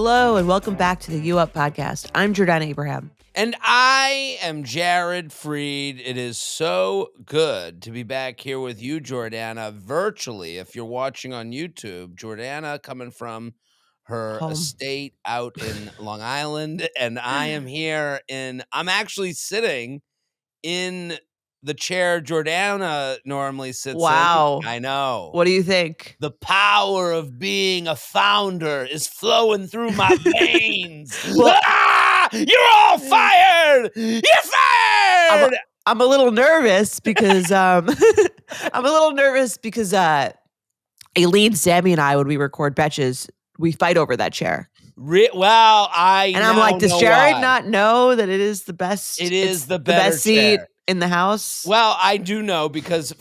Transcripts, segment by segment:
Hello, and welcome back to the You Up podcast. I'm Jordana Abraham. And I am Jared Freed. It is so good to be back here with you, Jordana, virtually. If you're watching on YouTube, Jordana coming from her estate out in Long Island, and I am here I'm actually sitting in the chair Jordana normally sits in. Wow. I know. What do you think? The power of being a founder is flowing through my veins. You're all fired! You're fired! I'm a little nervous because Aileen, Sammy, and I, when we record Betches, we fight over that chair. I'm like, does Jared not know that it is the best? It is the best seat chair in the house. Well, I do know because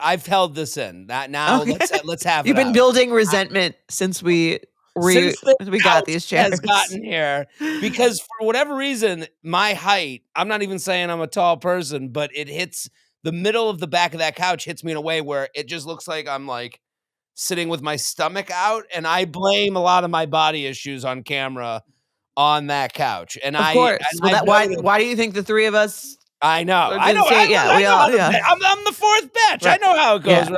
I've held this in. Now let's have it. You've been building resentment since we got these chairs. Has gotten here because for whatever reason, my height. I'm not even saying I'm a tall person, but it hits the middle of the back of that couch. Hits me in a way where it just looks like I'm like sitting with my stomach out, and I blame a lot of my body issues on camera on that couch. And of course, why do you think the three of us? I know. I'm the fourth batch. Right. I know how it goes. Yeah.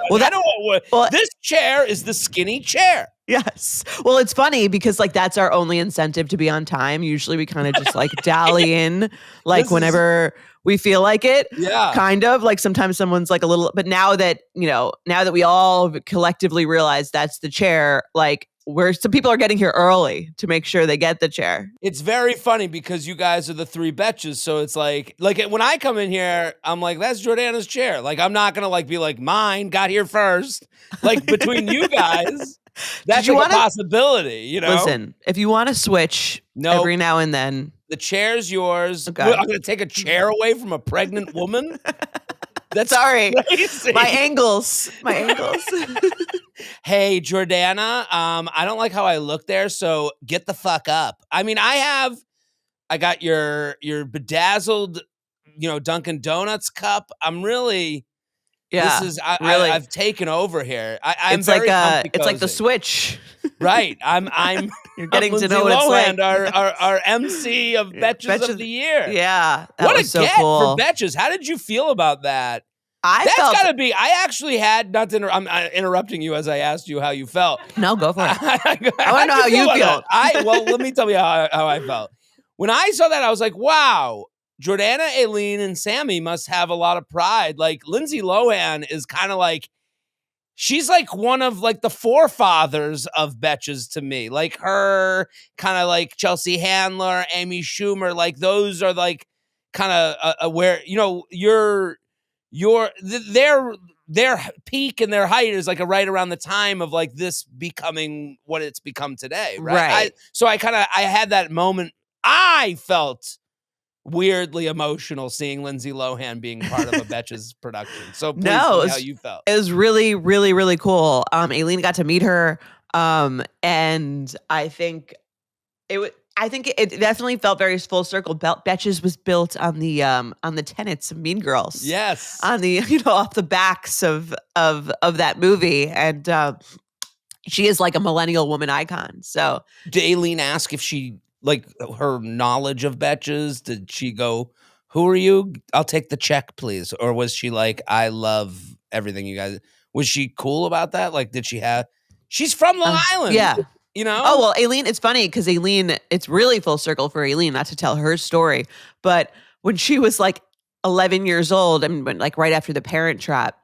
Right? This chair is the skinny chair. Yes. Well, it's funny because that's our only incentive to be on time. Usually we kind of just dally in whenever we feel like it. Yeah. Kind of sometimes someone's a little, but now that we all collectively realize that's the chair, some people are getting here early to make sure they get the chair. It's very funny because you guys are the three betches. So it's like when I come in here, I'm like, that's Jordana's chair. I'm not going to be like, mine got here first. Between you guys, that's a possibility, Listen, if you want to switch every now and then. The chair's yours. Okay. I'm going to take a chair away from a pregnant woman? That's sorry. Crazy. My ankles. Hey, Jordana, I don't like how I look there, so get the fuck up. I mean, I got your bedazzled, Dunkin' Donuts cup. I'm really, I've taken over here. I'm very it's like the Switch. Right. I'm You're getting Lindsay to know what Lohan, it's like. our MC of Betches of the Year. Yeah. What a so get cool. for Betches. How did you feel about that? I actually had, I'm interrupting you as I asked you how you felt. No, go for it. I want to know how you feel. Let me tell you how I felt. When I saw that, I was like, wow, Jordana, Aileen, and Sammy must have a lot of pride. Lindsay Lohan is kind of she's one of the forefathers of Betches to me. Her, kind of Chelsea Handler, Amy Schumer, those are kind of where, their peak and their height is right around the time of this becoming what it's become today, right? I had that moment. I felt weirdly emotional seeing Lindsay Lohan being part of a Betches production. So please tell me how you felt. It was really, really, really cool. Aileen got to meet her, and I think it definitely felt very full circle. Betches was built on the tenets of Mean Girls. Yes. On the off the backs of that movie, and she is a millennial woman icon. So did Aileen ask if she her knowledge of Betches? Did she go, "Who are you? I'll take the check, please," or was she I love everything you guys? Was she cool about that? Did she have? She's from Long Island. Yeah. Oh, well, Aileen, it's funny because Aileen, it's really full circle for Aileen, not to tell her story, but when she was 11 years old, right after the Parent Trap,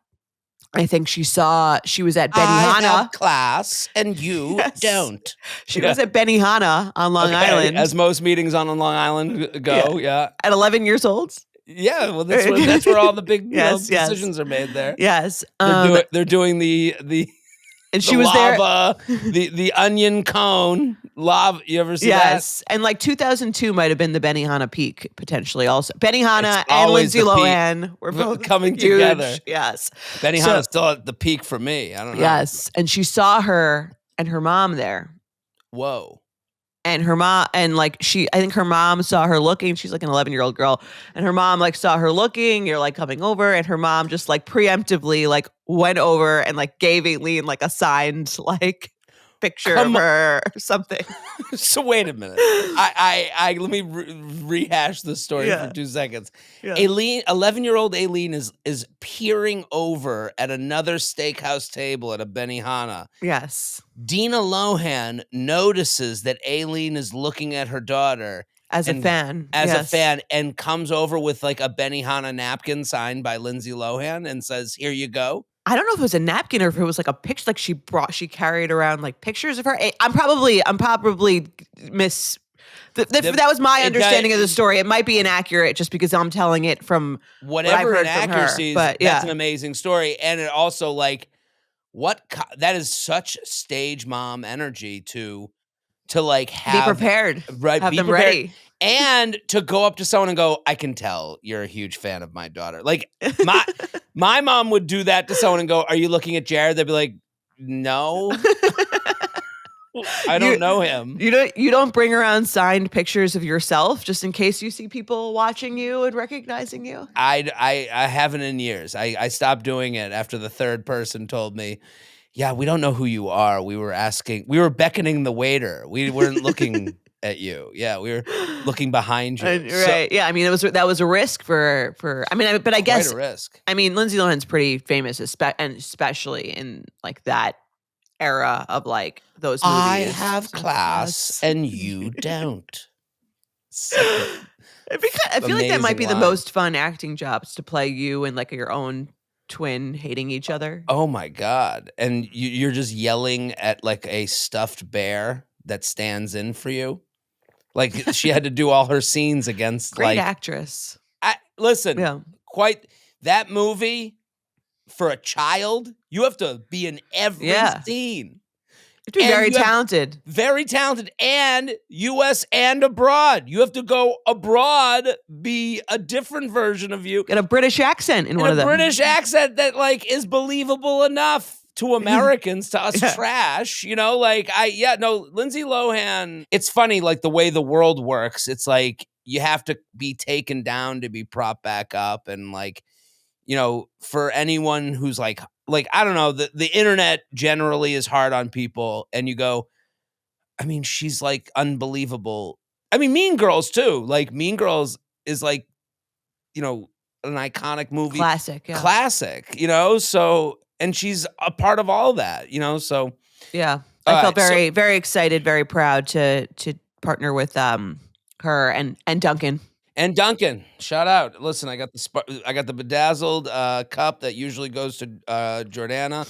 I think she was at Benihana. I have class and you don't. She was at Benihana on Long Island. As most meetings on Long Island go, yeah. At 11 years old? Yeah, well, that's where all the big decisions are made there. Yes. They're doing the and she was lava, there. the onion cone lava. You ever see that? Yes, and 2002 might have been the Benihana peak potentially. Also, Benihana and Lindsay Lohan were both coming huge. together. Yes, Benihana's still at the peak for me. I don't know. Yes, and she saw her and her mom there. Whoa. And her mom, and I think her mom saw her looking. She's an 11-year-old girl, and her mom saw her looking. You're coming over, and her mom just preemptively went over and gave Aileen a signed picture of her or something. So wait a minute. I let me rehash the story for 2 seconds. Yeah. 11-year-old Aileen is peering over at another steakhouse table at a Benihana. Yes. Dina Lohan notices that Aileen is looking at her daughter As a fan. a fan, and comes over with like a Benihana napkin signed by Lindsay Lohan and says, "Here you go." I don't know if it was a napkin or if it was like a picture, like she carried around like pictures of her. I'm probably miss. That was my understanding of the story. It might be inaccurate just because I'm telling it from whatever what I've heard inaccuracies. from her, but that's an amazing story, and it also like that is such stage mom energy to like be prepared, right, have be them prepared, ready, and to go up to someone and go, "I can tell you're a huge fan of my daughter." Like my mom would do that to someone and go, "Are you looking at Jared?" They'd be like, "No." I don't know him. You don't bring around signed pictures of yourself just in case you see people watching you and recognizing you? I haven't in years. I stopped doing it after the third person told me, "Yeah, we don't know who you are. We were beckoning the waiter. We weren't looking at you. Yeah, we were looking behind you." Right. Yeah. I mean, that was a risk for. I mean, but I guess quite a risk. I mean, Lindsay Lohan's pretty famous, and especially in like that era of like those movies. I have class and you don't. I feel like that might be the most fun acting jobs, to play you and like your own twin hating each other. Oh my God. And you're just yelling at like a stuffed bear that stands in for you. Like she had to do all her scenes against Great actress. Listen, quite that movie for a child, you have to be in every scene. You have to be very talented. Very talented, and U.S. and abroad. You have to go abroad, be a different version of you. Get a British accent in one of them. A British accent that like is believable enough to Americans, to us trash. You know, like Lindsay Lohan. It's funny, like the way the world works. It's like you have to be taken down to be propped back up, and like, you know, for anyone who's like I don't know, the internet generally is hard on people, and you go, I mean, she's like unbelievable. I mean, Mean Girls too. Like Mean Girls is like, you know, an iconic movie. Classic, you know, so, and she's a part of all that, you know, so. Yeah. I felt very, very excited, very proud to partner with her and Duncan. And Duncan, shout out. Listen, I got the bedazzled cup that usually goes to Jordana.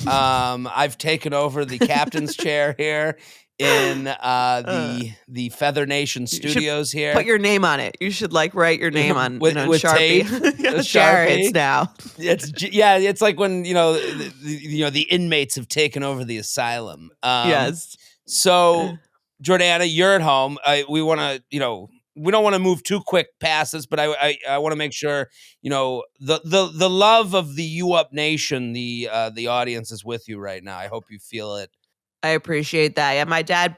I've taken over the captain's chair here in the Feather Nation studios here. Put your name on it. You should like write your name on with Sharpie. Tape. Jared's now. It's like when the inmates have taken over the asylum. Yes. So Jordana, you're at home. We don't want to move too quick past this, but I want to make sure, you know, the love of the U Up Nation, the audience is with you right now. I hope you feel it. I appreciate that. Yeah, my dad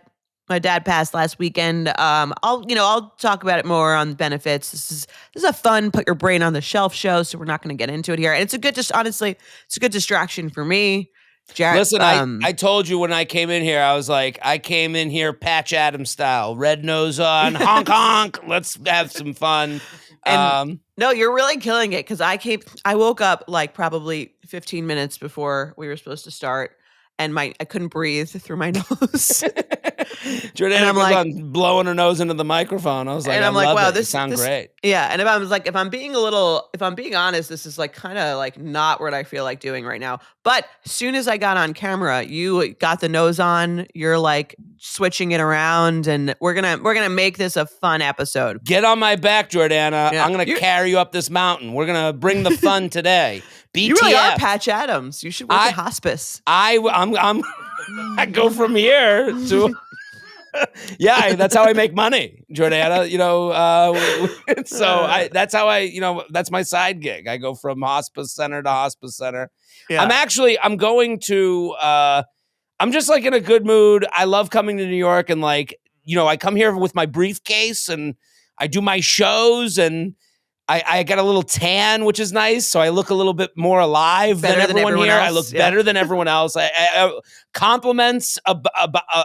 passed last weekend. I'll talk about it more on benefits. This is a fun put your brain on the shelf show, so we're not going to get into it here. And it's a good distraction for me. Jared, listen, I told you when I came in here, I was like, I came in here Patch Adams style, red nose on, honk honk. Let's have some fun. And no, you're really killing it, because I woke up like probably 15 minutes before we were supposed to start, and I couldn't breathe through my nose. Jordana was like blowing her nose into the microphone. I was like, wow, this sounds great. Yeah, and if I'm being honest, this is like kind of like not what I feel like doing right now. But as soon as I got on camera, you got the nose on. You're like switching it around, and we're gonna make this a fun episode. Get on my back, Jordana. Yeah. I'm gonna carry you up this mountain. We're gonna bring the fun today. BTF. You really are Patch Adams. You should work at hospice. I go from here to. Yeah, that's how I make money, Jordana. You know, that's how that's my side gig. I go from hospice center to hospice center. Yeah. I'm going to. I'm just like in a good mood. I love coming to New York, and like, you know, I come here with my briefcase and I do my shows, and I got a little tan, which is nice, so I look a little bit more alive than Better than everyone everyone here. I else, look yeah. better than everyone else. Compliments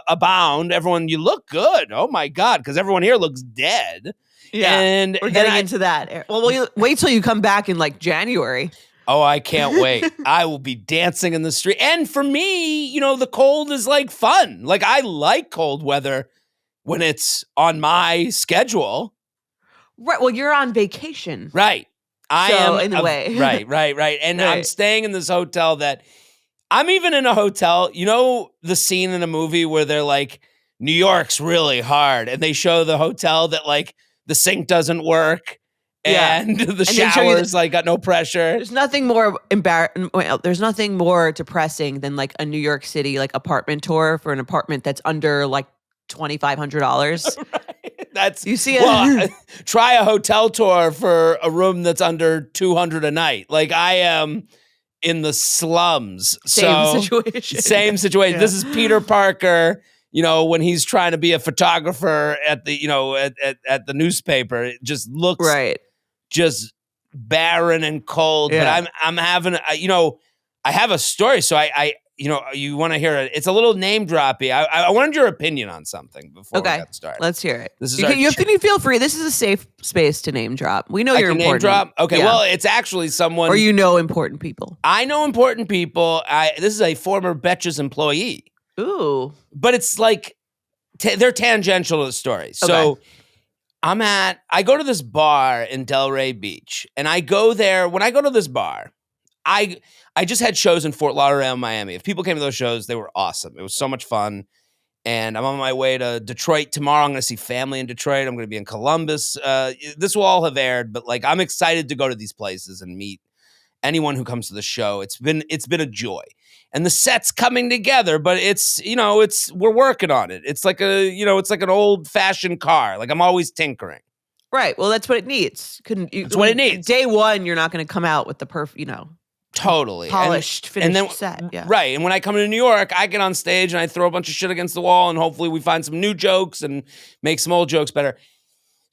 abound. Everyone, you look good. Oh my God, because everyone here looks dead. Yeah, And we're then getting into that. Well, wait till you come back in like January. oh, I can't wait. I will be dancing in the street. And for me, you know, the cold is like fun. Like I like cold weather when it's on my schedule. Right. Well, you're on vacation. Right. I So, am in a way. right. And I'm Right. staying in this hotel that I'm even in a hotel. You know the scene in a movie where they're like, New York's really hard, and they show the hotel that like the sink doesn't work Yeah. and the And they show you showers like got no pressure. there's nothing more there's nothing more depressing than like a New York City like apartment tour for an apartment that's under like $2,500. Right. That's You see well, try a hotel tour for a room that's under 200 a night. Like I am in the slums. Same So situation. same situation. Yeah. This is Peter Parker, you know, when he's trying to be a photographer at the, you know, at the newspaper. It just looks Right. just barren and cold. Yeah. But I'm having, you know, I have a story. So I you know, you want to hear it. It's a little name droppy. I wanted your opinion on something before we Okay. got started. Let's hear it. This is You can feel free. This is a safe space to name drop. We know I you're can important. name drop. Okay, Yeah. well, it's actually someone, or you know important people. I know important people. This is a former BETCHES employee, Ooh. but it's like they're tangential to the story. So Okay. I go to this bar in Delray Beach, and I go there. When I go to this bar, I just had shows in Fort Lauderdale and Miami. If people came to those shows, they were awesome. It was so much fun. And I'm on my way to Detroit tomorrow. I'm going to see family in Detroit. I'm going to be in Columbus. This will all have aired, but like I'm excited to go to these places and meet anyone who comes to the show. It's been a joy. And the set's coming together, but we're working on it. It's like it's like an old fashioned car. Like I'm always tinkering. Right. Well, that's what it needs. That's what it needs. Day one, you're not going to come out with the Totally polished, finished set. Yeah. Right. And when I come to New York, I get on stage and I throw a bunch of shit against the wall, and hopefully we find some new jokes and make some old jokes better.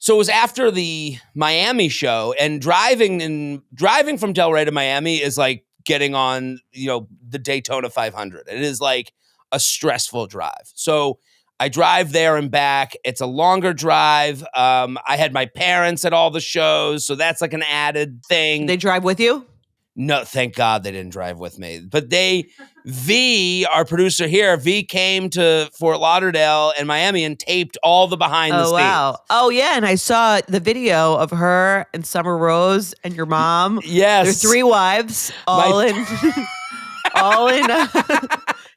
So it was after the Miami show, and driving from Delray to Miami is like getting on, the Daytona 500. It is like a stressful drive. So I drive there and back. It's a longer drive. I had my parents at all the shows, so that's like an added thing. They drive with you? No, thank God they didn't drive with me. But V, our producer here, V came to Fort Lauderdale and Miami and taped all the behind the scenes. Wow. Oh, yeah. And I saw the video of her and Summer Rose and your mom. Yes. Their 3 wives all in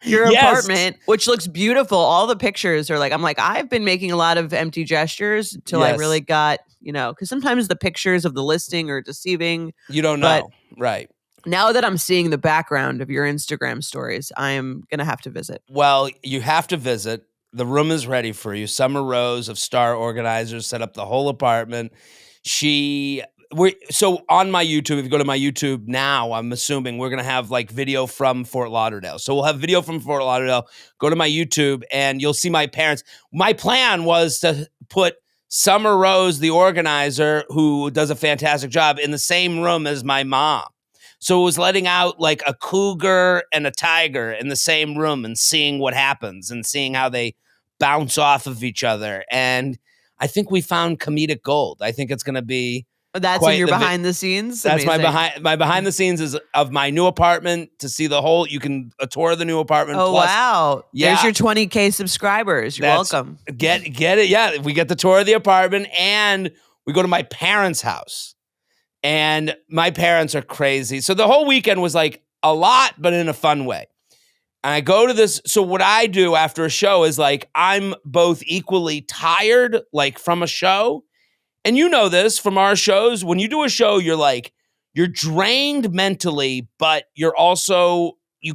your apartment, which looks beautiful. All the pictures are like, I'm like, I've been making a lot of empty gestures until I really got, because sometimes the pictures of the listing are deceiving. You don't know. Right. Now that I'm seeing the background of your Instagram stories, I am going to have to visit. Well, you have to visit. The room is ready for you. Summer Rose of Star Organizers set up the whole apartment. So on my YouTube, if you go to my YouTube now, I'm assuming we're going to have like video from Fort Lauderdale. So we'll have video from Fort Lauderdale. Go to my YouTube and you'll see my parents. My plan was to put Summer Rose, the organizer, who does a fantastic job, in the same room as my mom. So it was letting out like a cougar and a tiger in the same room and seeing what happens and seeing how they bounce off of each other. And I think we found comedic gold. I think it's going to be That's in your behind the scenes? That's Amazing. my behind the scenes is of my new apartment to see the whole, you can tour the new apartment. Oh, plus, wow. Yeah. There's your 20K subscribers. You're welcome. Get it. Yeah. We get the tour of the apartment and we go to my parents' house. And my parents are crazy. So the whole weekend was like a lot, but in a fun way. And I go to this. So what I do after a show is like, I'm both equally tired, like from a show. And you know this from our shows. When you do a show, you're drained mentally, but you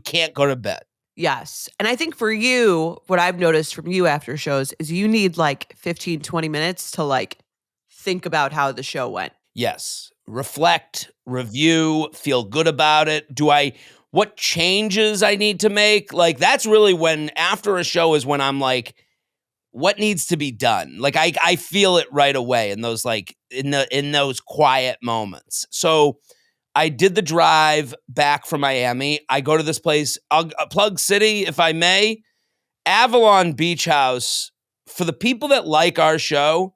can't go to bed. Yes. And I think for you, what I've noticed from you after shows is you need like 15, 20 minutes to like think about how the show went. Yes. Reflect, review, feel good about it. What changes I need to make? Like that's really when after a show is when I'm like, what needs to be done? Like I feel it right away in those like in those quiet moments. So I did the drive back from Miami. I go to this place, Plug City, if I may, Avalon Beach House. For the people that like our show,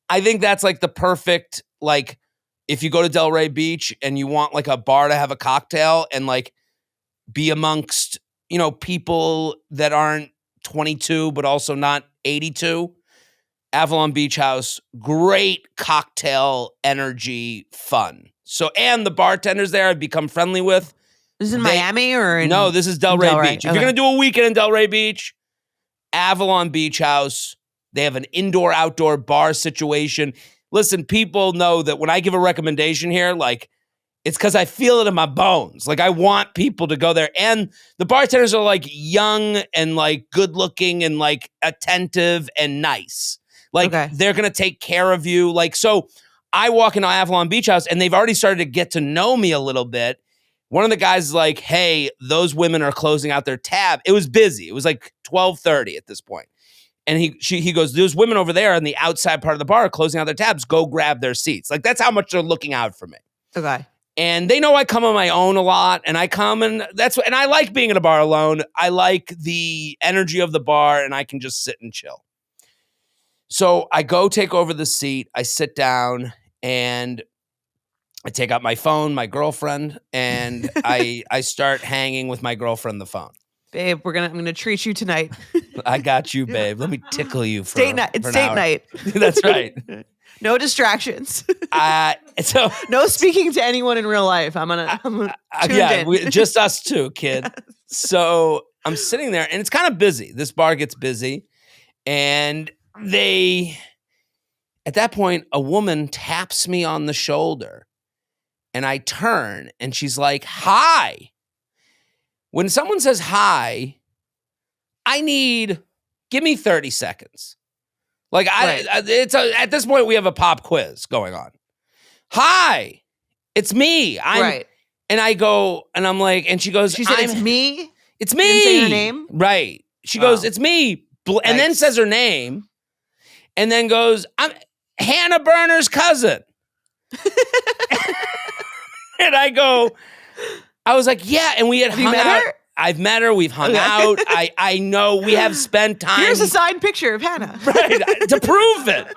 I think that's like the perfect, like, if you go to Delray Beach and you want like a bar to have a cocktail and like be amongst, you know, people that aren't 22, but also not 82. Avalon Beach House, great cocktail energy, fun. So, and the bartenders there I've become friendly with. This is in Miami or in? No, this is Delray Beach. If Okay. you're going to do a weekend in Delray Beach, Avalon Beach House, they have an indoor-outdoor bar situation. Listen, people know that when I give a recommendation here, like, it's because I feel it in my bones. Like, I want people to go there. And the bartenders are, like, young and, like, good-looking and, like, attentive and nice. Like, they're going to take care of you. Like, so I walk into Avalon Beach House, and they've already started to get to know me a little bit. One of the guys is like, hey, those women are closing out their tab. It was busy. It was like 12:30 at this point. And he goes, there's women over there on the outside part of the bar closing out their tabs. Go grab their seats. Like, that's how much they're looking out for me. Okay. And they know I come on my own a lot. And I come and and I like being in a bar alone. I like the energy of the bar and I can just sit and chill. So I go take over the seat. I sit down and I take out my phone, my girlfriend, and I start hanging with my girlfriend the phone. Babe, I'm gonna treat you tonight. I got you, babe. Let me tickle you for date night. It's date night. That's right. No distractions. So no speaking to anyone in real life. I'm tuned in. Just us two, kid. Yes. So I'm sitting there, and it's kind of busy. This bar gets busy, and at that point, a woman taps me on the shoulder. And I turn and she's like, hi. When someone says hi, give me 30 seconds. Like at this point, we have a pop quiz going on. Hi, it's me. Right. And I go, and I'm like, and she goes, she said, it's me? It's me. Didn't say her name? Right. She goes, it's me. And then says her name. And then goes, I'm Hannah Berner's cousin. And I was like, yeah. And we had hung out. Her? I've met her. We've hung out. I know we have spent time. Here's a signed picture of Hannah. Right. To prove it.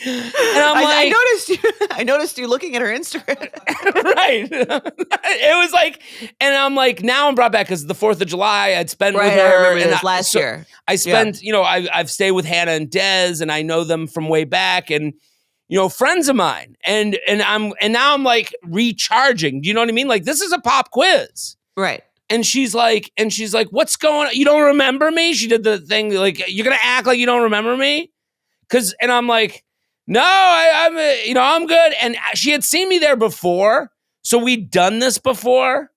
And I noticed you looking at her Instagram. Right. It was like, and I'm like, now I'm brought back because the 4th of July I'd spent with her. And last year. I spent, I've stayed with Hannah and Des, and I know them from way back. And friends of mine, and now I'm like recharging. Do you know what I mean? Like, this is a pop quiz, right? And she's like, what's going on? You don't remember me? She did the thing like, you're gonna act like you don't remember me, and I'm like, no, I'm good. And she had seen me there before, so we'd done this before.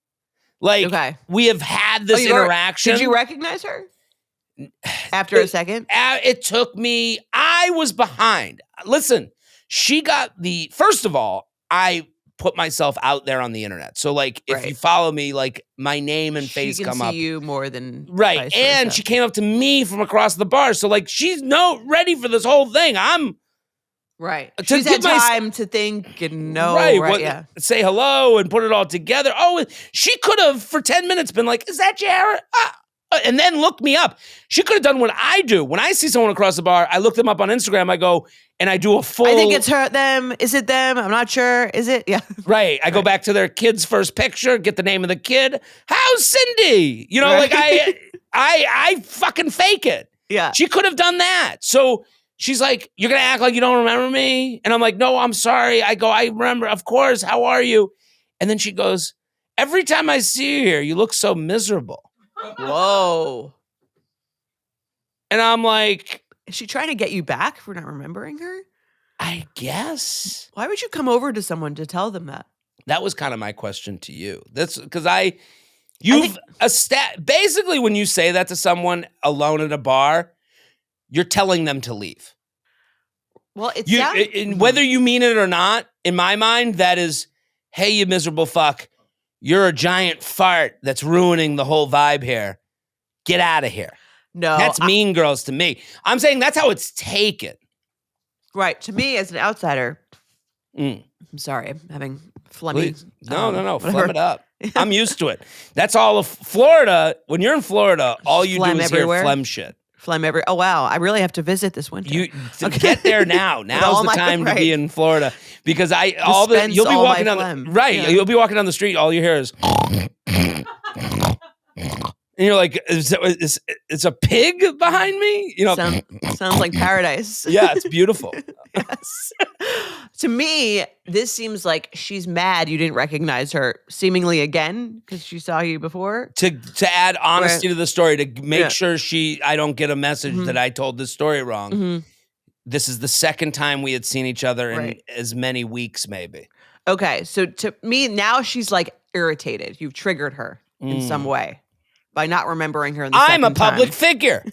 Like, we have had this interaction. Did you recognize her after a second? It took me. I was behind. Listen. She got first of all, I put myself out there on the internet. So like, if you follow me, like my name and face come up. She can see you more than right. And she came up to me from across the bar. So like, she's ready for this whole thing. I'm right. She's had time to think and know. Right. Say hello and put it all together. Oh, she could have for 10 minutes been like, is that Jared? And then look me up. She could have done what I do. When I see someone across the bar, I look them up on Instagram. I go, and I do a full. I think it's them. Is it them? I'm not sure. Is it? Yeah. Right. I go back to their kid's first picture, get the name of the kid. How's Cindy? Like I fucking fake it. Yeah. She could have done that. So she's like, you're going to act like you don't remember me? And I'm like, no, I'm sorry. I go, I remember. Of course. How are you? And then she goes, every time I see you here, you look so miserable. Whoa. And I'm like, is she trying to get you back for not remembering her? I guess. Why would you come over to someone to tell them that? That was kind of my question to you. That's because basically when you say that to someone alone at a bar, you're telling them to leave. Well, whether you mean it or not, in my mind, that is, hey, you miserable fuck. You're a giant fart that's ruining the whole vibe here. Get out of here. No, That's Mean Girls to me. I'm saying that's how it's taken. right. To me, as an outsider, Mm. I'm sorry, I'm having phlegmy. Please. No. Whatever. Phlegm it up. I'm used to it. That's all of Florida. When you're in Florida, all you do phlegm is everywhere. hear phlegm shit. Phlegm every. Oh wow, I really have to visit this winter. You get there now. Now's the time to be in Florida because you'll be walking down you'll be walking down the street. All you hear is, and you're like, it's a pig behind me. You know, sounds like paradise. Yeah, it's beautiful. Yes. To me, this seems like she's mad you didn't recognize her seemingly again because she saw you before. To add honesty to the story, to make sure I don't get a message that I told this story wrong. This is the second time we had seen each other in as many weeks, maybe. Okay, so to me, now she's like irritated. You've triggered her in some way by not remembering her in the I'm a second time. public figure.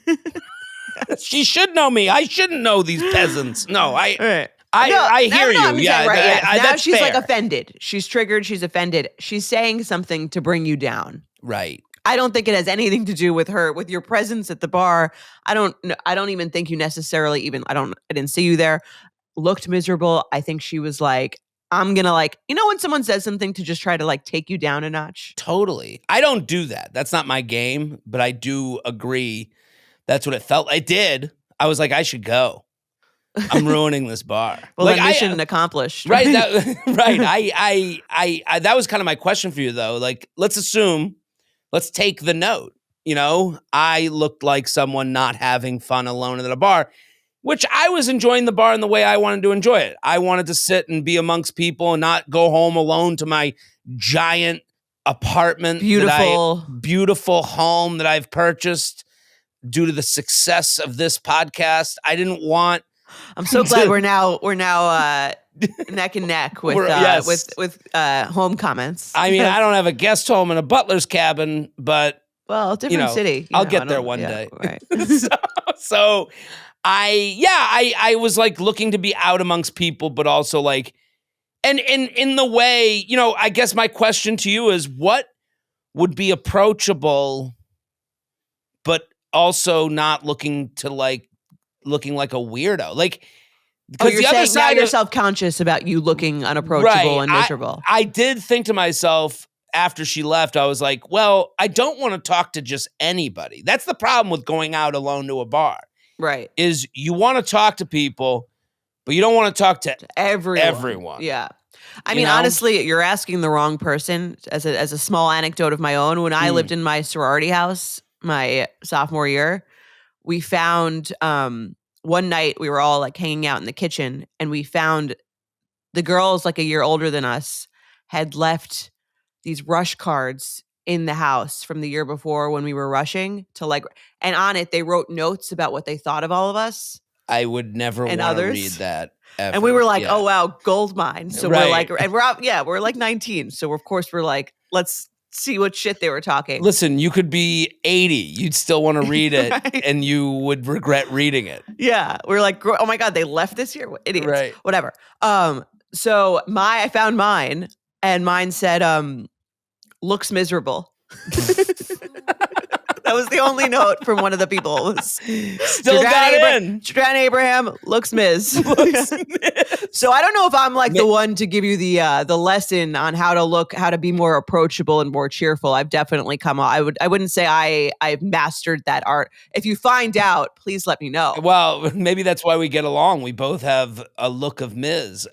She should know me. I shouldn't know these peasants. No, I hear you. Yeah, now she's fair. like offended. She's triggered. She's offended. She's saying something to bring you down. Right. I don't think it has anything to do with her, with your presence at the bar. I don't even think you necessarily I didn't see you there. Looked miserable. I think she was like, I'm gonna when someone says something to just try to take you down a notch. Totally. I don't do that. That's not my game, but I do agree. That's what it felt. I did. I was like, I should go. I'm ruining this bar. Well, mission accomplished. Right. Right. I that was kind of my question for you though. Like, let's take the note. You know, I looked like someone not having fun alone at a bar, which I was enjoying the bar in the way I wanted to enjoy it. I wanted to sit and be amongst people and not go home alone to my giant apartment. Beautiful home that I've purchased due to the success of this podcast. I didn't want. I'm so glad we're now neck and neck with home comments. I mean, I don't have a guest home in a butler's cabin, but different city. I'll get there one day. Right. so I was like looking to be out amongst people, but also like, and in the way, I guess my question to you is, what would be approachable, but also not looking like a weirdo? Like, because you're saying now you're self-conscious about you looking unapproachable and miserable. I did think to myself after she left, I was like, well, I don't want to talk to just anybody. That's the problem with going out alone to a bar. Right. Is you want to talk to people, but you don't want to talk to everyone. Yeah. I mean, honestly, you're asking the wrong person. As a small anecdote of my own, when I lived in my sorority house my sophomore year, we found one night we were all hanging out in the kitchen, and we found the girls a year older than us had left these rush cards in the house from the year before when we were rushing to and on it they wrote notes about what they thought of all of us. I would never want to read that ever. And we were like, oh wow, gold mine. So we're and we're out, we're 19. So of course we're like, let's see what shit they were talking. Listen, you could be 80. You'd still want to read it and you would regret reading it. Yeah. We're like, oh my God, they left this here? What idiots. Right. Whatever. So I found mine, and mine said, looks miserable. That was the only note from one of the people. Still got in. Jordana Abraham looks Ms. So I don't know if I'm the one to give you the lesson on how to be more approachable and more cheerful. I've definitely come on. I wouldn't say I've mastered that art. If you find out, please let me know. Well, maybe that's why we get along. We both have a look of Ms.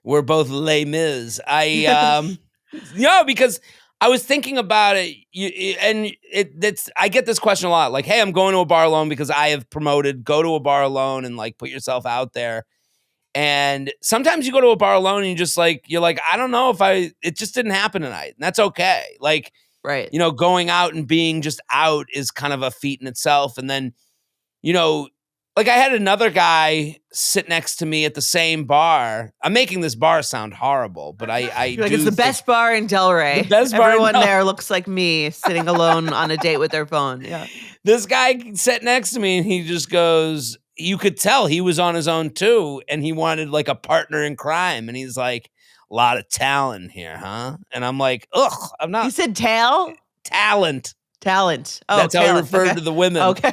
We're both Les Mis. Because I was thinking about it, I get this question a lot. Like, hey, I'm going to a bar alone because I have promoted go to a bar alone and put yourself out there. And sometimes you go to a bar alone and you're like, I don't know it just didn't happen tonight. And that's okay. Right. Going out and being just out is kind of a feat in itself. And then, I had another guy sit next to me at the same bar. I'm making this bar sound horrible, but it's the best bar in Delray. The best bar. Everyone there looks like me sitting alone on a date with their phone. Yeah. This guy sat next to me and he just goes, you could tell he was on his own too, and he wanted a partner in crime. And he's like, a lot of talent here, huh? And I'm like, ugh, I'm not. You said talent? Talent. Talent. Oh, That's how he talent. referred Okay. to the women. Okay.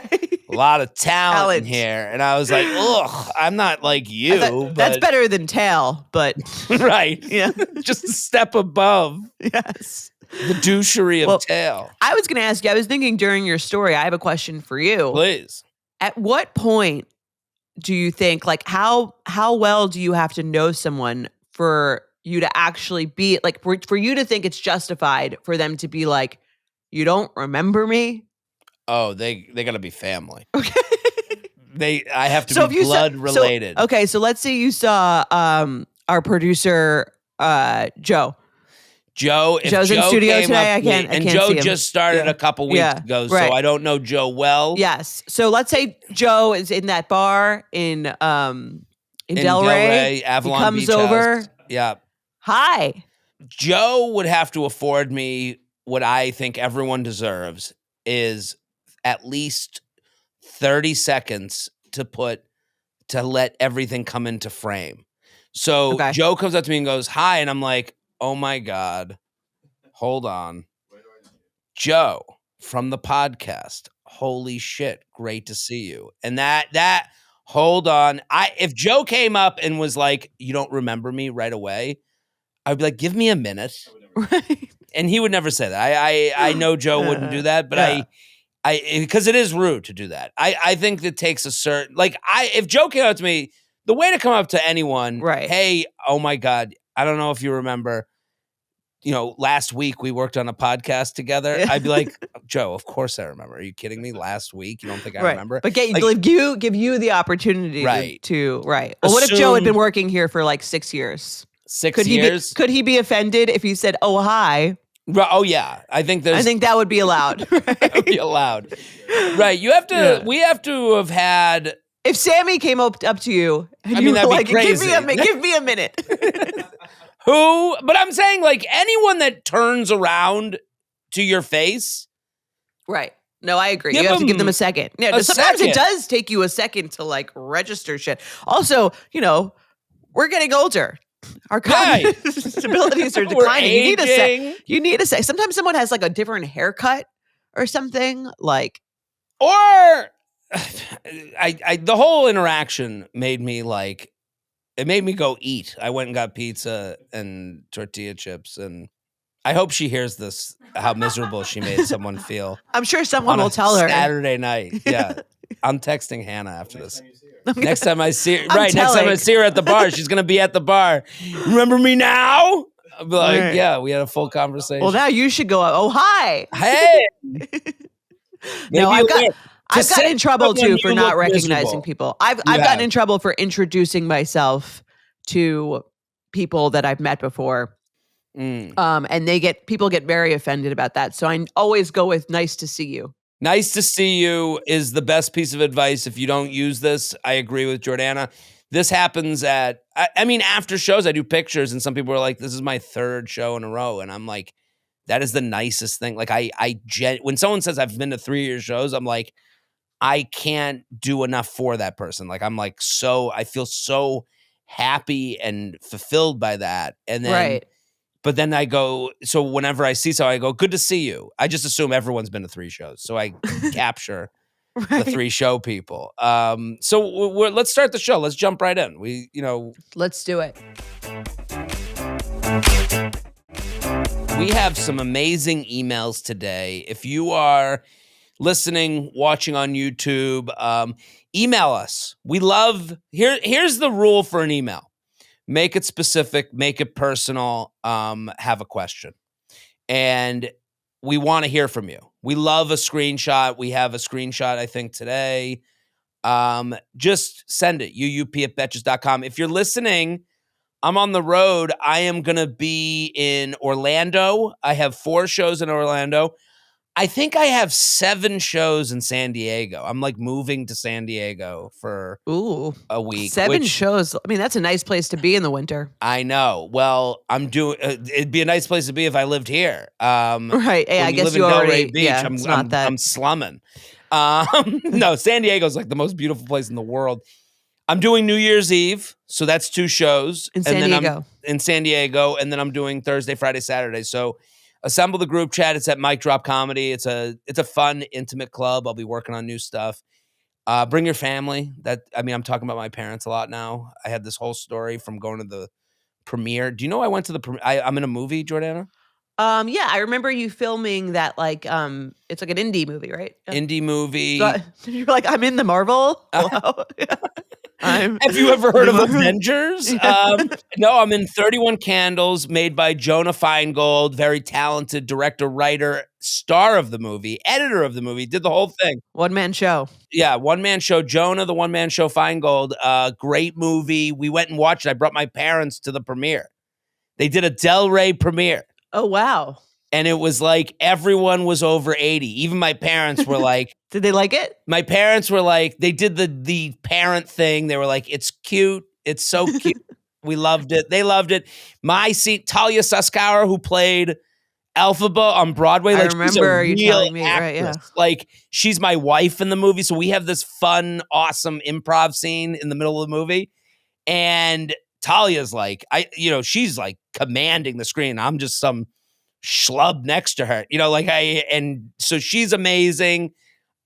A lot of talent in Talent. here. And I was like, ugh, I'm not like you. That's But better than tail, but right. yeah. Just a step above Yes. the douchery of Well, tail. I was going to ask you, I was thinking during your story, I have a question for you. Please. At what point do you think, like, how well do you have to know someone for you to actually be like, for you to think it's justified for them to be like, you don't remember me? Oh, they got to be family. Okay. I have to So if be you blood saw, related. okay, so let's say you saw our producer Joe. If Joe's in Joe studio came today. up I to me, can't and see Joe him. just started Yeah. a couple weeks Yeah, ago, right. so I don't know Joe well. Yes. So let's say Joe is in that bar in Delray. Avalon He comes Beach over. House. Yeah. Hi. Joe would have to afford me what I think everyone deserves is at least 30 seconds to let everything come into frame. So Okay. Joe comes up to me and goes, hi. And I'm like, oh my God, hold on. Joe from the podcast. Holy shit. Great to see you. And that hold on. If Joe came up and was like, you don't remember me right away, I'd be like, give me a minute. Right. And he would never say that. I know Joe wouldn't do that, but yeah. because it is rude to do that. I think it takes a certain, like, if Joe came up to me, the way to come up to anyone, Right. hey, oh my God, I don't know if you remember, last week we worked on a podcast together. Yeah. I'd be like, Joe, of course I remember. Are you kidding me? Last week? You don't think I Right. remember? But give you the opportunity Right. to right. Well, what if Joe had been working here for like 6 years? 6 years? Could he be offended if you said, "Oh, hi"? Oh yeah, I think that would be allowed. Right? that would be allowed. Right. You have to. Yeah. We have to have had. If Sammy came up to you and you were that'd be like, crazy. give me a minute. But I'm saying, like, anyone that turns around to your face. Right. No, I agree. You have to give them a second. Yeah, sometimes it does take you a second to like register shit. Also, we're getting older. Our cognitive abilities are declining. You need a second. Sometimes someone has like a different haircut or something like. Or the whole interaction made me like, it made me go eat. I went and got pizza and tortilla chips, and I hope she hears this, how miserable she made someone feel. I'm sure someone will tell her. Saturday night. Yeah. I'm texting Hannah after this. Next time I see her, next time I see her at the bar, she's going to be at the bar. Remember me now? I'll be like, right. Yeah, we had a full conversation. Well, now you should go, oh, hi. Hey. No, I've gotten in trouble too for not recognizing people. I've gotten in trouble for introducing myself to people that I've met before. And people get very offended about that. So I always go with nice to see you. Nice to see you is the best piece of advice. If you don't use this, I agree with Jordana. This happens after shows, I do pictures and some people are like, this is my third show in a row. And I'm like, that is the nicest thing. Like when someone says I've been to 3 year shows, I'm like, I can't do enough for that person. Like, I'm like, I feel so happy and fulfilled by that. And then, right. But then I go, so whenever I see I go, good to see you. I just assume everyone's been to 3 shows. So I capture the 3 show people. So let's start the show. Let's jump right in. Let's do it. We have some amazing emails today. If you are listening, watching on YouTube, email us. We love, here's the rule for an email. Make it specific, make it personal, have a question. And we want to hear from you. We love a screenshot. We have a screenshot, I think, today. Just send it, uup@betches.com. If you're listening, I'm on the road. I am going to be in Orlando. I have 4 shows in Orlando. I think I have 7 shows in San Diego. I'm like moving to San Diego for a week. 7 shows. I mean, that's a nice place to be in the winter. I know. Well, I'm doing. It'd be a nice place to be if I lived here. Right. Hey, I guess you already. Beach, yeah, I'm slumming. No, San Diego's like the most beautiful place in the world. I'm doing New Year's Eve, so that's 2 shows in San Diego. In San Diego, and then I'm doing Thursday, Friday, Saturday. So assemble the group chat. It's at Mic Drop Comedy. It's a fun, intimate club. I'll be working on new stuff. Bring your family. I'm talking about my parents a lot now. I had this whole story from going to the premiere. Do you know I went to the premiere? I'm in a movie, Jordana? Yeah, I remember you filming that, like, it's like an indie movie, right? Yeah. Indie movie. So you're like, I'm in the Marvel. Hello? I'm Have you ever heard the of Marvel. Avengers? Yeah. No, I'm in 31 Candles, made by Jonah Feingold, very talented director, writer, star of the movie, editor of the movie, did the whole thing. One-man show. Yeah, one-man show. Jonah, the one-man show, Feingold. Great movie. We went and watched it. I brought my parents to the premiere. They did a Del Rey premiere. Oh, wow. And it was like everyone was over 80. Even my parents were like, Did they like it? my parents were like, they did the parent thing. They were like, it's cute. It's so cute. We loved it. They loved it. Talia Suskauer, who played Elphaba on Broadway, I like she's a remember you real telling me, actress. right, yeah. Like she's my wife in the movie. So we have this fun, awesome improv scene in the middle of the movie. And Talia's like, she's like commanding the screen. I'm just some schlub next to her, and so she's amazing.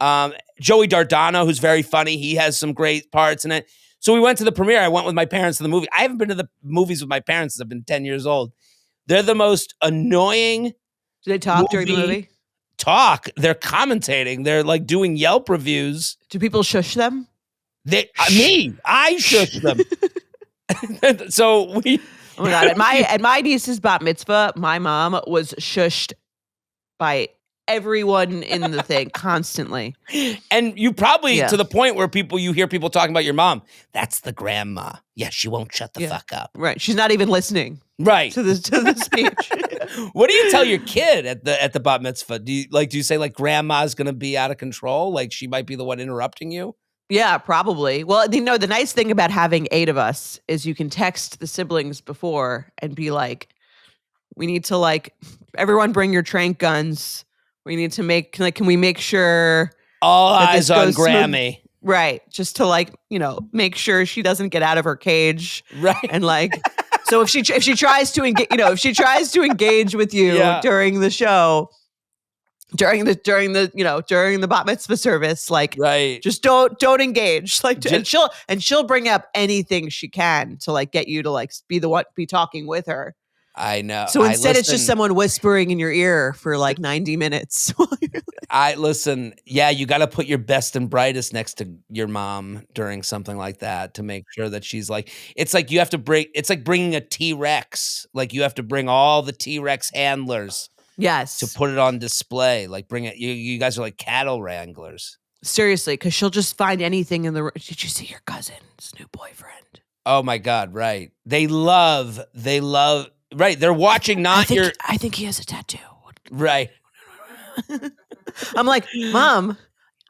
Joey Dardano, who's very funny. He has some great parts in it. So we went to the premiere. I went with my parents to the movie. I haven't been to the movies with my parents since I've been 10 years old. They're the most annoying. Do they talk during the movie? They're commentating. They're like doing Yelp reviews. Do people shush them? I shush them. So we. Oh my God. At my niece's bat mitzvah, my mom was shushed by everyone in the thing constantly. And you probably to the point where you hear people talking about your mom. That's the grandma. Yeah, she won't shut the fuck up. Right. She's not even listening. Right. To the speech. What do you tell your kid at the bat mitzvah? Do you say like grandma's gonna be out of control? Like she might be the one interrupting you? Yeah, probably. Well, the nice thing about having 8 of us is you can text the siblings before and be like, we need to like, everyone bring your trank guns. We need to can we make sure all eyes on Grammy. Right. Just to make sure she doesn't get out of her cage. Right. And so if she tries to engage with you during the show, during the bat mitzvah service, right. just don't engage. And she'll bring up anything she can to get you to be talking with her. I know. So instead it's just someone whispering in your ear for 90 minutes. Listen. Yeah, you got to put your best and brightest next to your mom during something like that to make sure that she's it's like you have to it's like bringing a T-Rex. Like you have to bring all the T-Rex handlers. Yes. To put it on display. Like bring it. You guys are like cattle wranglers. Seriously, because she'll just find anything in the. Did you see your cousin's new boyfriend? Oh my God! Right. They love. Right. They're watching. I think he has a tattoo. Right. I'm like, Mom,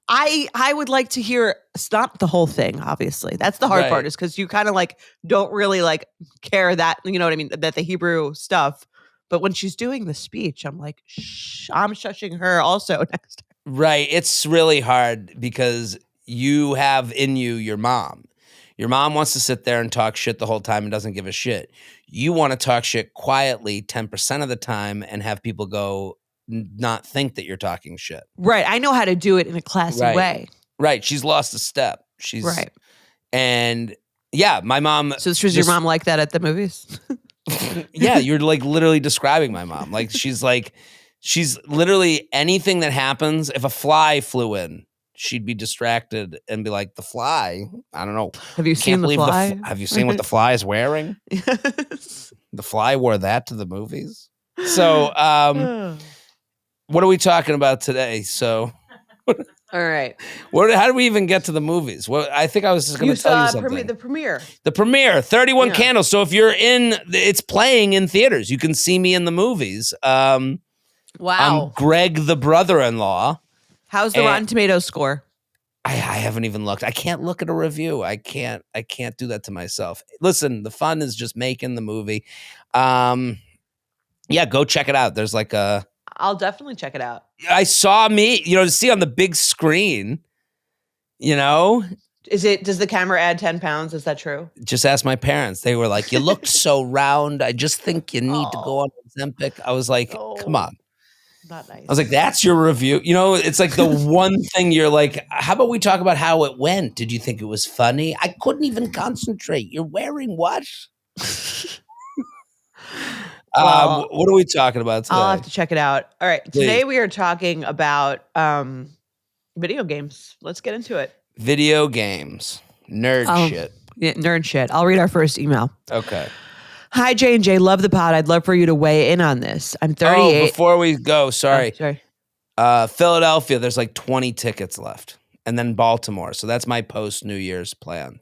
I would like to hear. Stop the whole thing. Obviously, that's the hard part. Is because you kind of don't really care that you know what I mean, that the Hebrew stuff. But when she's doing the speech, I'm like, shh, I'm shushing her also next time. Right. It's really hard because you have in you your mom. Your mom wants to sit there and talk shit the whole time and doesn't give a shit. You want to talk shit quietly 10% of the time and have people go not think that you're talking shit. Right. I know how to do it in a classy way. Right. She's lost a step. She's right. And yeah, my mom. So was your mom like that at the movies? Yeah, you're literally describing my mom. She's literally anything that happens. If a fly flew in, she'd be distracted and be like, the fly? I don't know. Have you seen the fly? Have you seen what the fly is wearing? Yes. The fly wore that to the movies. So, what are we talking about today? So, all right. How do we even get to the movies? Well, I think I was just going to tell you something. The premiere. The premiere, 31 Candles. So if you're it's playing in theaters. You can see me in the movies. Wow. I'm Greg, the brother-in-law. How's the Rotten Tomatoes score? I haven't even looked. I can't look at a review. I can't do that to myself. Listen, the fun is just making the movie. Yeah, go check it out. There's I'll definitely check it out. I saw me, to see on the big screen, Does the camera add 10 pounds? Is that true? Just ask my parents. They were like, "You looked so round. I just think you need to go Oh, on Ozempic." I was like, "Come no. on." Not I was like, nice. "That's your review?" You know, it's like the one thing you're like, "How about we talk about how it went? Did you think it was funny?" I couldn't even concentrate. You're wearing what? Well, What are we talking about I'll have today? to check it out. All right. Please. Today we are talking about video games. Let's get into it. Video games. Nerd Um, shit. yeah, nerd shit. I'll read our first email. Okay. Hi, J&J. Love the pod. I'd love for you to weigh in on this. I'm Oh, 38. before we go, Oh, sorry. sorry. Philadelphia, there's like 20 tickets left. And then Baltimore. So that's my post New Year's plan.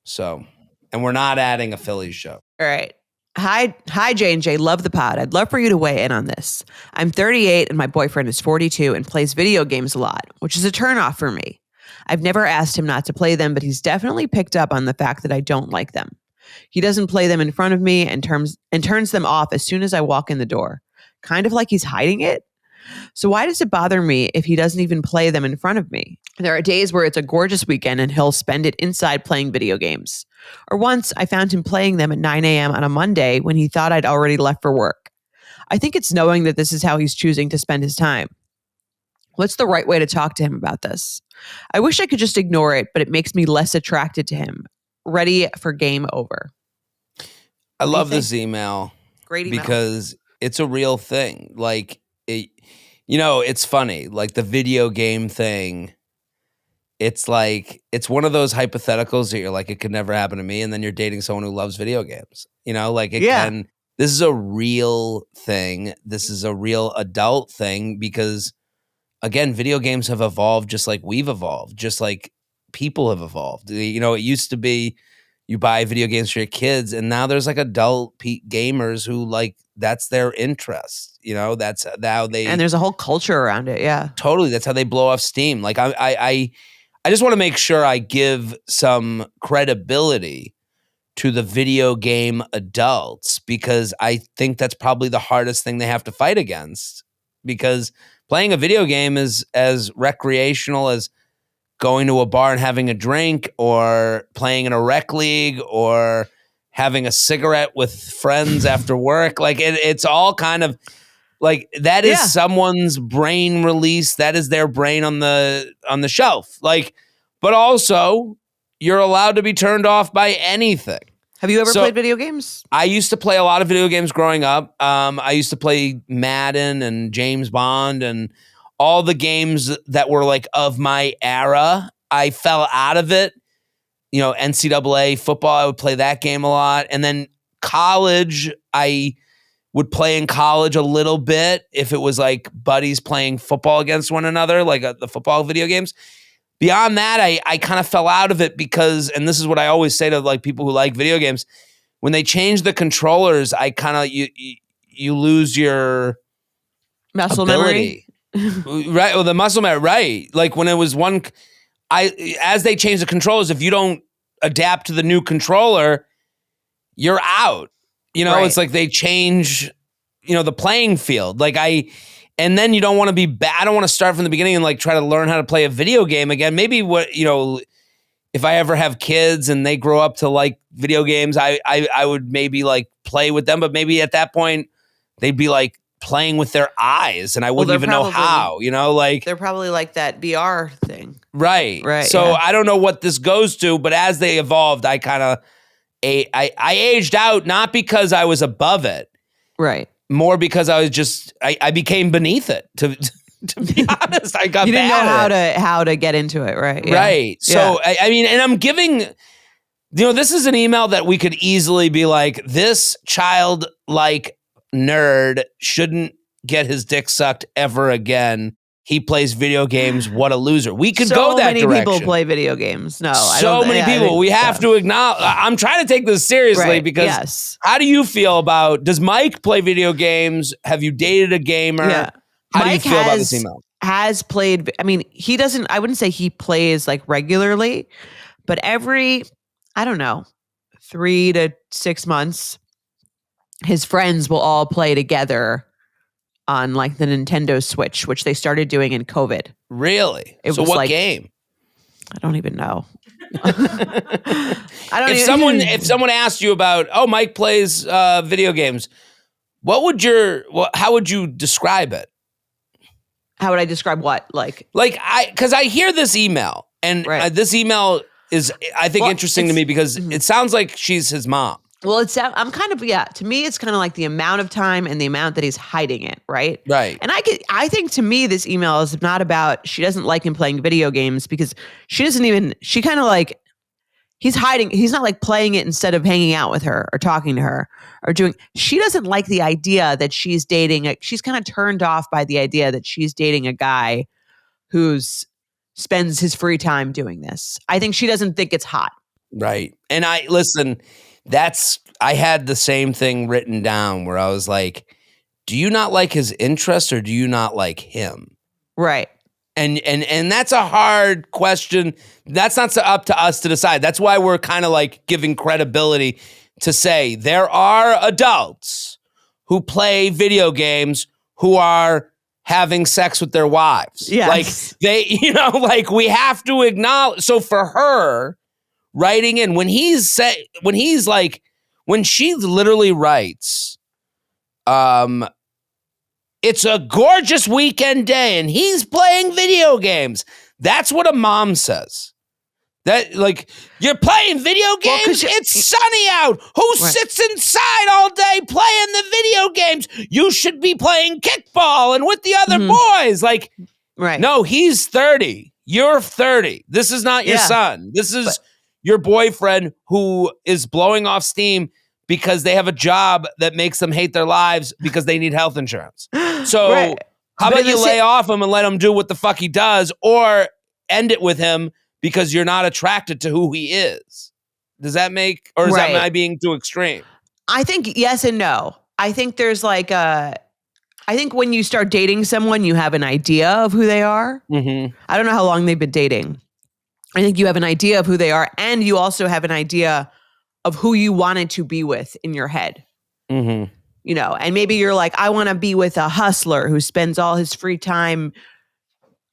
So, and we're not adding a Phillies show. All right. Hi, J&J. Love the pod. I'd love for you to weigh in on this. I'm 38 and my boyfriend is 42 and plays video games a lot, which is a turnoff for me. I've never asked him not to play them, but he's definitely picked up on the fact that I don't like them. He doesn't play them in front of me and turns them off as soon as I walk in the door, kind of like he's hiding it. So why does it bother me if he doesn't even play them in front of me? There are days where it's a gorgeous weekend and he'll spend it inside playing video games. Or once I found him playing them at 9 a.m. on a Monday when he thought I'd already left for work. I think it's knowing that this is how he's choosing to spend his time. What's the right way to talk to him about this? I wish I could just ignore it, but it makes me less attracted to him. Ready for game over. I What do you love think? this email Great email. because it's a real thing. Like, it's funny. Like the video game thing, it's like, it's one of those hypotheticals that you're like, it could never happen to me. And then you're dating someone who loves video games. Like it Yeah. can. This is a real thing. This is a real adult thing because, again, video games have evolved just like we've evolved, just like people have evolved. It used to be you buy video games for your kids, and now there's like adult gamers who like that's their interest. That's how they. And there's a whole culture around it. Yeah. Totally, that's how they blow off steam. Like I just want to make sure I give some credibility to the video game adults because I think that's probably the hardest thing they have to fight against because playing a video game is as recreational as going to a bar and having a drink or playing in a rec league or having a cigarette with friends after work. Like it's all kind of like that is someone's brain release. That is their brain on the shelf. Like, but also you're allowed to be turned off by anything. Have you ever played video games? I used to play a lot of video games growing up. I used to play Madden and James Bond and all the games that were like of my era. I fell out of it. NCAA football, I would play that game a lot. And then college, I would play in college a little bit if it was like buddies playing football against one another, like the football video games. Beyond that, I kind of fell out of it because, and this is what I always say to like people who like video games, when they change the controllers, I kind of you lose your muscle ability. memory, right? Well, the muscle memory, right? Like when it was as they change the controllers, if you don't adapt to the new controller, you're out. Right. It's like they change, the playing field. And then you don't want to be bad. I don't want to start from the beginning and like try to learn how to play a video game again. Maybe if I ever have kids and they grow up to like video games, I would maybe like play with them, but maybe at that point they'd be like playing with their eyes and I wouldn't even know how, they're probably like that VR thing. Right. Right. So yeah. I don't know what this goes to, but as they evolved, I kind of, I aged out, not because I was above it. Right. More because I was just I became beneath it. To be honest, I got. You didn't bad know how to get into it, right? Yeah. Right. So I mean, and I'm giving. This is an email that we could easily be like, this child-like nerd shouldn't get his dick sucked ever again. He plays video games. What a loser. We could go that direction. So many people play video games. No, so many people. We have to acknowledge. I'm trying to take this seriously because how do you feel about? Does Mike play video games? Have you dated a gamer? Yeah. How Mike do you feel about this email? Has played. I mean, he doesn't. I wouldn't say he plays like regularly, but every 3 to 6 months, his friends will all play together on like the Nintendo Switch, which they started doing in COVID. Really? It so was what like, game? I don't even know. I don't If someone asked you about, oh, Mike plays video games, how would you describe it? How would I describe what? Because I hear this email, and Right. this email is, I think, interesting to me because it sounds like she's his mom. Well, I'm kind of, to me, it's kind of like the amount of time and the amount that he's hiding it, right? Right. And I think to me, this email is not about, she doesn't like him playing video games because she kind of like, he's hiding, he's not like playing it instead of hanging out with her or talking to her or she doesn't like the idea that she's dating, she's kind of turned off by the idea that she's dating a guy spends his free time doing this. I think she doesn't think it's hot. Right. And I had the same thing written down where I was like, do you not like his interest or do you not like him? Right. And that's a hard question. That's not up to us to decide. That's why we're kind of like giving credibility to say there are adults who play video games who are having sex with their wives. Yes. Like we have to acknowledge. So for her writing in, when she literally writes, it's a gorgeous weekend day and he's playing video games. That's what a mom says. That, like, you're playing video games? It's sunny out. Who sits inside all day playing the video games? You should be playing kickball and with the other boys. Like, no, he's 30. You're 30. This is not your son. This is your boyfriend who is blowing off steam because they have a job that makes them hate their lives because they need health insurance. So how about you lay off him and let him do what the fuck he does, or end it with him because you're not attracted to who he is? Does that make, or is that am I being too extreme? I think yes and no. I think there's I think when you start dating someone, you have an idea of who they are. Mm-hmm. I don't know how long they've been dating. I think you have an idea of who they are, and you also have an idea of who you wanted to be with in your head. Mm-hmm. And maybe you're like, I want to be with a hustler who spends all his free time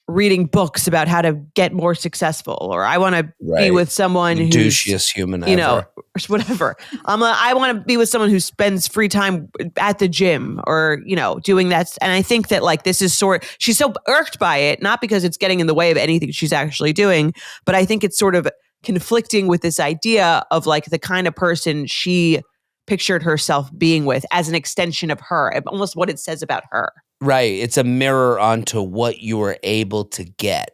reading books about how to get more successful, or I want to be with someone who's douchiest human ever. Whatever. I want to be with someone who spends free time at the gym, or doing that. And I think that this is she's so irked by it, not because it's getting in the way of anything she's actually doing, but I think it's sort of conflicting with this idea of the kind of person she pictured herself being with as an extension of her, almost what it says about her. Right. It's a mirror onto what you were able to get.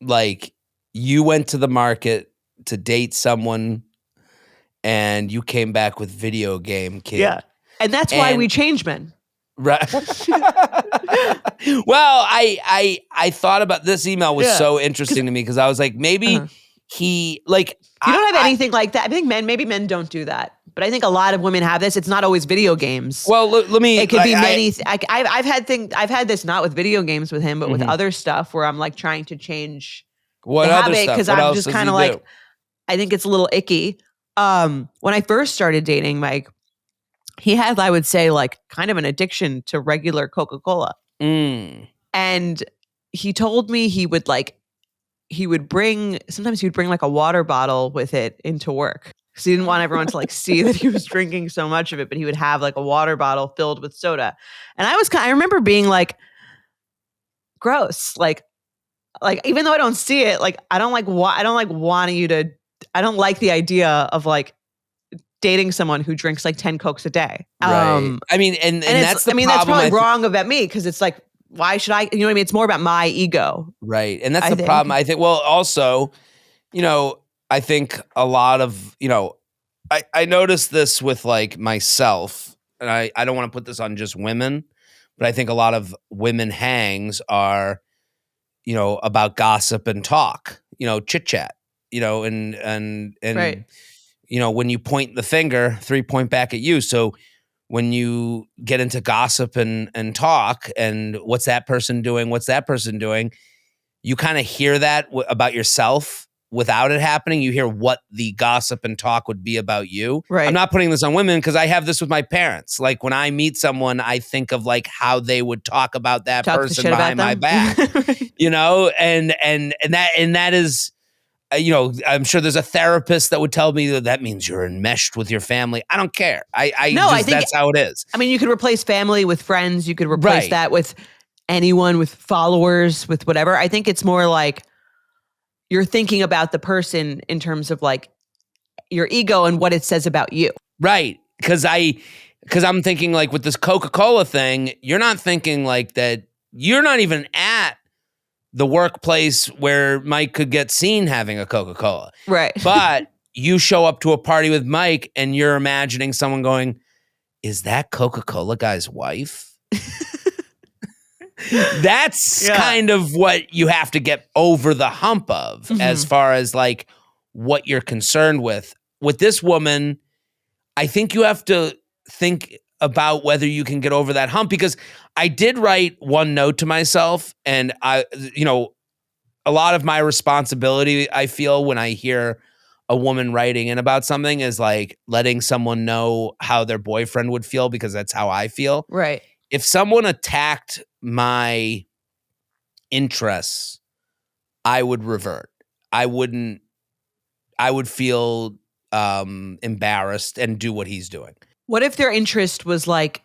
Like, you went to the market to date someone and you came back with video game kid. Yeah. And that's why we change men. Right. Well, I thought about this email was so interesting to me because I was like, maybe he you don't have anything like that. I think maybe men don't do that, but I think a lot of women have this. It's not always video games. Well, let me. It could be many. I've had this not with video games with him, but with other stuff where I'm trying to change what the other habit stuff? because What I'm else just does kind he of do? I think it's a little icky. When I first started dating Mike, he had, I would say, kind of an addiction to regular Coca-Cola. And he told me sometimes he would bring a water bottle with it into work because he didn't want everyone to see that he was drinking so much of it, but he would have a water bottle filled with soda. And I remember being gross. Even though I don't see it, I don't like the idea of dating someone who drinks 10 Cokes a day. Right. I mean, and that's the problem. That's probably wrong about me because it's why should I? You know what I mean? It's more about my ego. Right. And that's the problem. I think, well, also, I think a lot of, I noticed this with myself, and I don't want to put this on just women, but I think a lot of women hangs are, about gossip and talk, chit chat, and right. When you point the finger, 3 point back at you. So when you get into gossip and talk and what's that person doing, you kind of hear that about yourself without it happening. You hear what the gossip and talk would be about you. Right. I'm not putting this on women because I have this with my parents. When I meet someone, I think of how they would talk about that person behind my back, Right. and that is, I'm sure there's a therapist that would tell me that means you're enmeshed with your family. I don't care. I think that's how it is. I mean, you could replace family with friends. You could replace Right. that with anyone, with followers, with whatever. I think it's more like you're thinking about the person in terms of like your ego and what it says about you. Right. Because I'm thinking like with this Coca-Cola thing, you're not thinking like that. You're not even at the workplace where Mike could get seen having a Coca-Cola. Right. But you show up to a party with Mike and you're imagining someone going, is that Coca-Cola guy's wife? That's kind of what you have to get over the hump of as far as like what you're concerned with. With this woman, I think you have to think about whether you can get over that hump, because I did write one note to myself, and a lot of my responsibility, I feel, when I hear a woman writing in about something is like letting someone know how their boyfriend would feel, because that's how I feel. Right. If someone attacked my interests, I would revert. I would feel embarrassed and do what he's doing. What if their interest was like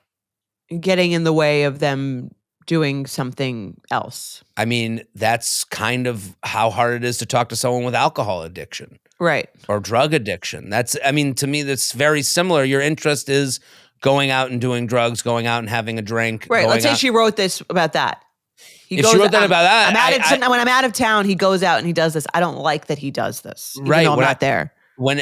getting in the way of them doing something else? I mean, that's kind of how hard it is to talk to someone with alcohol addiction. Right. Or drug addiction. To me, that's very similar. Your interest is going out and doing drugs, going out and having a drink. Right. Let's say she wrote this about that. If she wrote that about that, when I'm out of town, he goes out and he does this. I don't like that he does this. Right. Even though I'm not there. When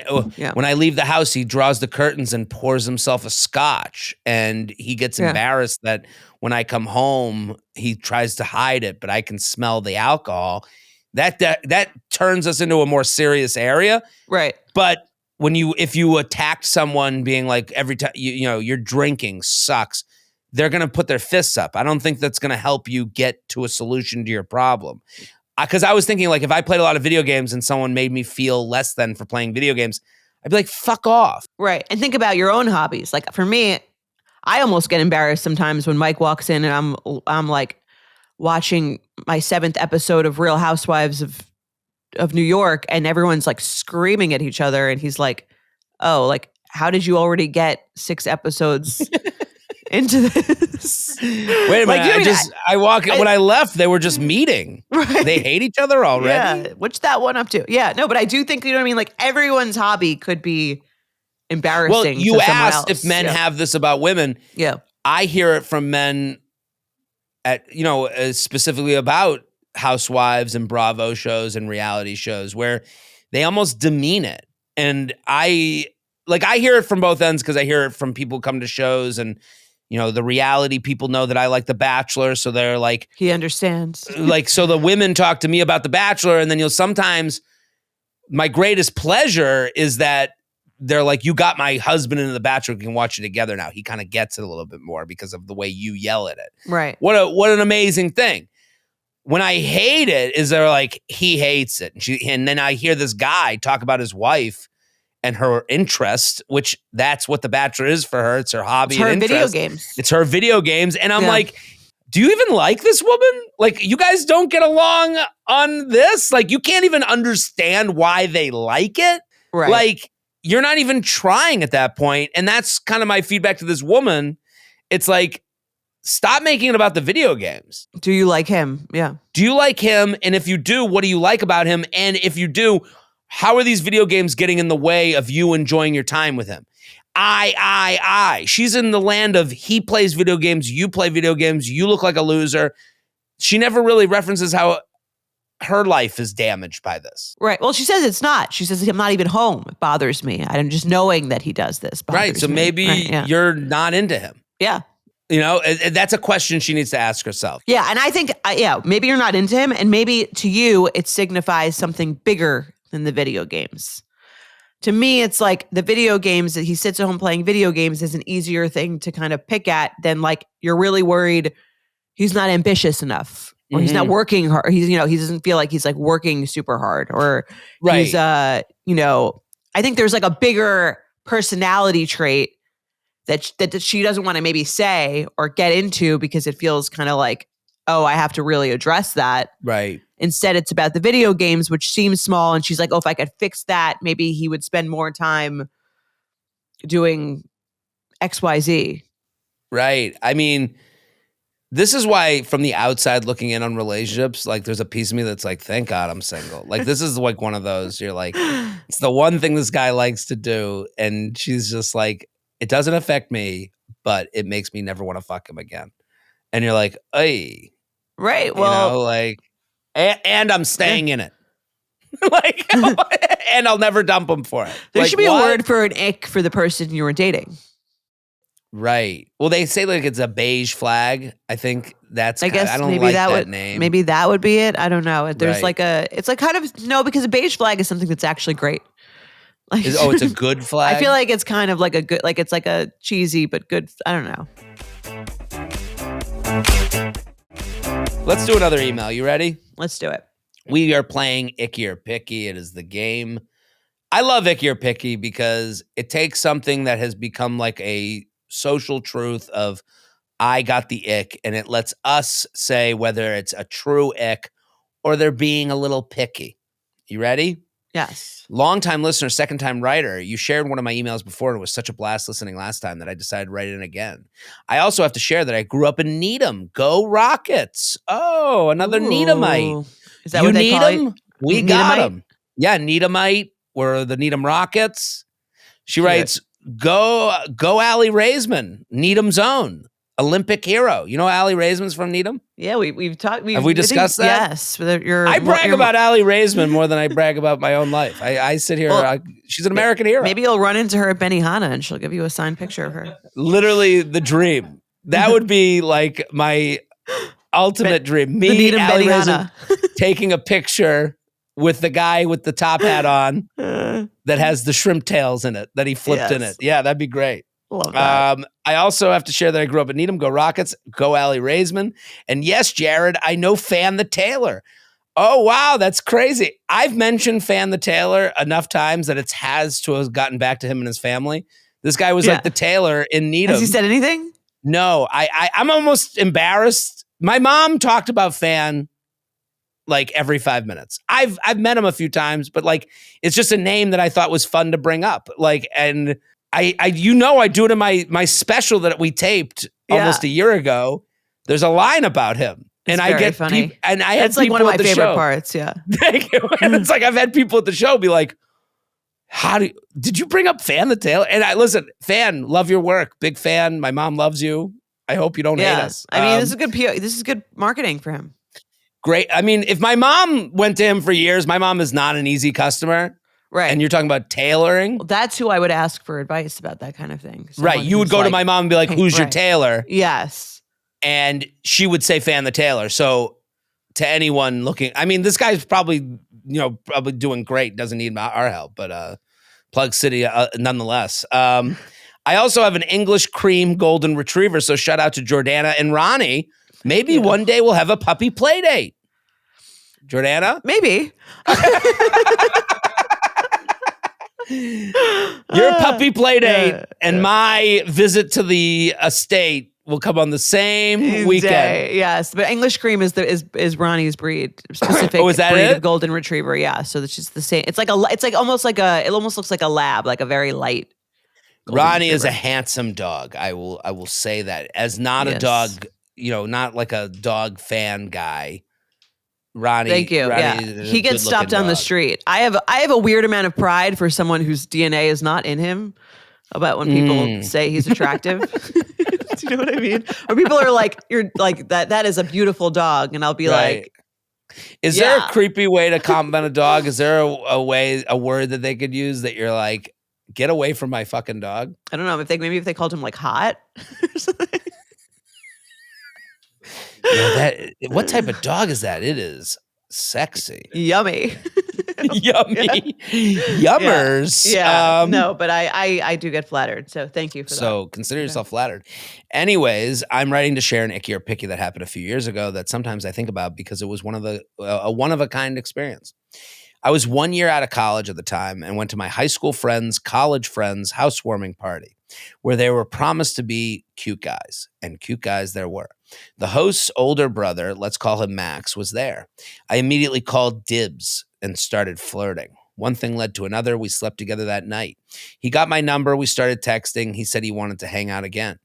I leave the house, he draws the curtains and pours himself a scotch, and he gets embarrassed that when I come home, he tries to hide it, but I can smell the alcohol. That turns us into a more serious area. Right. But if you attacked someone being like every time your drinking sucks, they're going to put their fists up. I don't think that's going to help you get to a solution to your problem. Because I was thinking, like, if I played a lot of video games and someone made me feel less than for playing video games, I'd be like, fuck off. Right. And think about your own hobbies. Like, for me, I almost get embarrassed sometimes when Mike walks in and I'm like watching my 7th episode of Real Housewives of New York, and everyone's like screaming at each other, and he's like, oh, like, how did you already get 6 episodes into this? Wait a minute. When I left, they were just meeting. Right. They hate each other already. Yeah. What's that one up to? Yeah. No, but I do think, you know what I mean? Like, everyone's hobby could be embarrassing. Well, you to asked if men have this about women. Yeah. I hear it from men specifically about housewives and Bravo shows and reality shows where they almost demean it. And I hear it from both ends, because I hear it from people who come to shows, and the reality people know that I like The Bachelor, so they're like, he understands. Like, so the women talk to me about The Bachelor, and then sometimes my greatest pleasure is that they're like, you got my husband into The Bachelor, we can watch it together now. He kind of gets it a little bit more because of the way you yell at it. Right. What an amazing thing. When I hate it is they're like, he hates it. And then I hear this guy talk about his wife and her interest, which that's what The Bachelor is for her. It's her hobby. It's her and video interest. games. It's her video games. And I'm like, do you even like this woman? Like, you guys don't get along on this? Like, you can't even understand why they like it? Right. Like, you're not even trying at that point. And that's kind of my feedback to this woman. It's like, stop making it about the video games. Do you like him? Yeah. Do you like him? And if you do, what do you like about him? And if you do, how are these video games getting in the way of you enjoying your time with him? I. She's in the land of he plays video games, you play video games, you look like a loser. She never really references how her life is damaged by this. Right. Well, she says it's not. She says, I'm not even home. It bothers me. I'm just knowing that he does this. Right. So maybe you're not into him. Yeah. That's a question she needs to ask herself. Yeah. And I think, maybe you're not into him, and maybe to you, it signifies something bigger than the video games. To me, it's like the video games that he sits at home playing video games is an easier thing to kind of pick at than like you're really worried he's not ambitious enough, or he's not working hard. He doesn't feel like he's like working super hard, or he's, I think there's like a bigger personality trait that she doesn't want to maybe say or get into because it feels kind of like, oh, I have to really address that. Right. Instead, it's about the video games, which seems small. And she's like, oh, if I could fix that, maybe he would spend more time doing XYZ. Right. I mean, this is why from the outside looking in on relationships, like there's a piece of me that's like, thank God I'm single. Like this is like one of those, you're like, it's the one thing this guy likes to do. And she's just like, it doesn't affect me, but it makes me never want to fuck him again. And you're like, hey. Right. Well, you know, like, and I'm staying in it. Like, and I'll never dump him for it. There like, should be what? a word for an ick for the person you were dating. Right. Well, they say like it's a beige flag. I think that's. I guess I don't maybe like that would name. maybe that would be it. I don't know. There's Right. it's like kind of no, because a beige flag is something that's actually great. Like, It's a good flag. I feel like it's kind of like a good, like it's like a cheesy but good. I don't know. Let's do another email. You ready? Let's do it. We are playing Icky or Picky. It is the game. I love Icky or Picky because it takes something that has become like a social truth of I got the ick, and it lets us say whether it's a true ick or they're being a little picky. You ready? Yes. Longtime listener, second-time writer, you shared one of my emails before, and it was such a blast listening last time that I decided to write it in again. I also have to share that I grew up in Needham. Go Rockets. Oh, another Needhamite. Ooh. Is that what they call it? We got him. Yeah, Needhamite. We're the Needham Rockets. She writes, go Allie Raisman, Needham's own. Olympic hero. You know Allie Raisman's from Needham? Yeah, we've talked. Have we discussed that? Yes. I brag about Allie Raisman more than I brag about my own life. I sit here. She's an American hero. Maybe you'll run into her at Benihana and she'll give you a signed picture of her. Literally the dream. That would be like my ultimate dream. Me, Allie Raisman, taking a picture with the guy with the top hat on that has the shrimp tails in it that he flipped in it. Yeah, that'd be great. Love that. I also have to share that I grew up in Needham. Go Rockets. Go Allie Raisman. And yes, Jared, I know Fan the Tailor. Oh, wow, that's crazy. I've mentioned Fan the Tailor enough times that it has to have gotten back to him and his family. This guy was like the tailor in Needham. Has he said anything? No, I'm almost embarrassed. My mom talked about Fan like every 5 minutes. I've met him a few times, but like it's just a name that I thought was fun to bring up. Like, and I do it in my special that we taped almost a year ago. There's a line about him, and I get funny. And I had like one of my favorite show. parts. Yeah, thank you. And it's like I've had people at the show be like, did you bring up Fan the Tailor? And I listen, Fan, love your work, big fan. My mom loves you. I hope you don't hate us. I mean, this is good. This is good marketing for him. Great. I mean, if my mom went to him for years, my mom is not an easy customer. Right. And you're talking about tailoring? Well, that's who I would ask for advice about that kind of thing. Right. You would go to my mom and be like, who's your tailor? Yes. And she would say Fan the Tailor. So to anyone looking, I mean, this guy's probably doing great. Doesn't need our help, but Plug City nonetheless. I also have an English cream golden retriever. So shout out to Jordana and Ronnie. Maybe one day we'll have a puppy play date. Jordana? Maybe. Your puppy play date and my visit to the estate will come on the same weekend. Yes, but English cream is Ronnie's breed, specific is that breed it? of golden retriever. Yeah, so it's just the same. It almost looks like a lab, like a very light. Ronnie is a handsome dog. I will say that as not a dog, not like a dog fan guy. Ronnie, thank you. He gets stopped on the street. I have a weird amount of pride for someone whose DNA is not in him. About when people say he's attractive. Do you know what I mean? Or people are like, "You're like that. That is a beautiful dog," and I'll be like, "Is there a creepy way to compliment a dog? Is there a word that they could use that you're like, get away from my fucking dog?" I don't know. Maybe if they called him like hot or something. What type of dog is that? It is sexy. Yummy. Yummy. Yummers. Yeah. No, but I do get flattered. So thank you for that. So consider yourself flattered. Anyways, I'm writing to share an icky or picky that happened a few years ago that sometimes I think about because it was a one-of-a-kind experience. I was 1 year out of college at the time and went to my high school friends, college friends' housewarming party where they were promised to be cute guys, and cute guys there were. The host's older brother, let's call him Max, was there. I immediately called dibs and started flirting. One thing led to another. We slept together that night. He got my number. We started texting. He said he wanted to hang out again.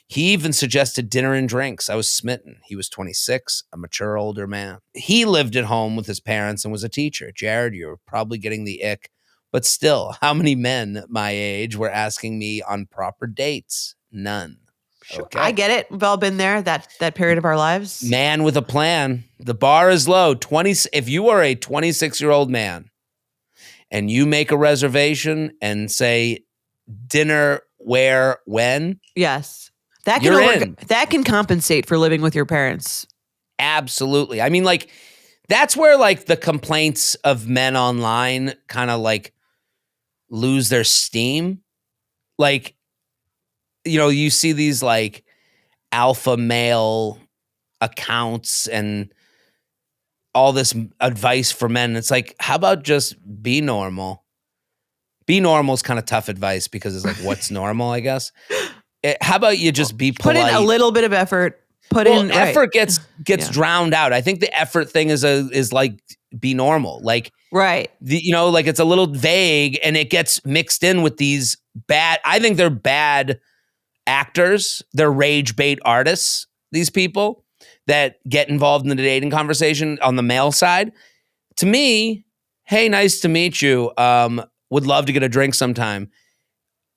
He even suggested dinner and drinks. I was smitten. He was 26, a mature older man. He lived at home with his parents and was a teacher. Jared, you're probably getting the ick. But still, how many men my age were asking me on proper dates? None. Sure. Okay. I get it. We've all been there, that period of our lives. Man with a plan. The bar is low. If you are a 26-year-old man and you make a reservation and say dinner, where, when? Yes. That You're can in. that can compensate for living with your parents. Absolutely. I mean, like, that's where like the complaints of men online kind of like lose their steam. Like, you know, you see these like alpha male accounts and all this advice for men. It's like, how about just be normal? Be normal is kind of tough advice because it's like, what's normal, I guess. How about you just be polite? Put in a little bit of effort. Effort gets Yeah. drowned out. I think the effort thing is like be normal. Like, right. Like it's a little vague and it gets mixed in with these bad. I think they're bad actors. They're rage bait artists. These people that get involved in the dating conversation on the male side. To me, hey, nice to meet you. Would love to get a drink sometime.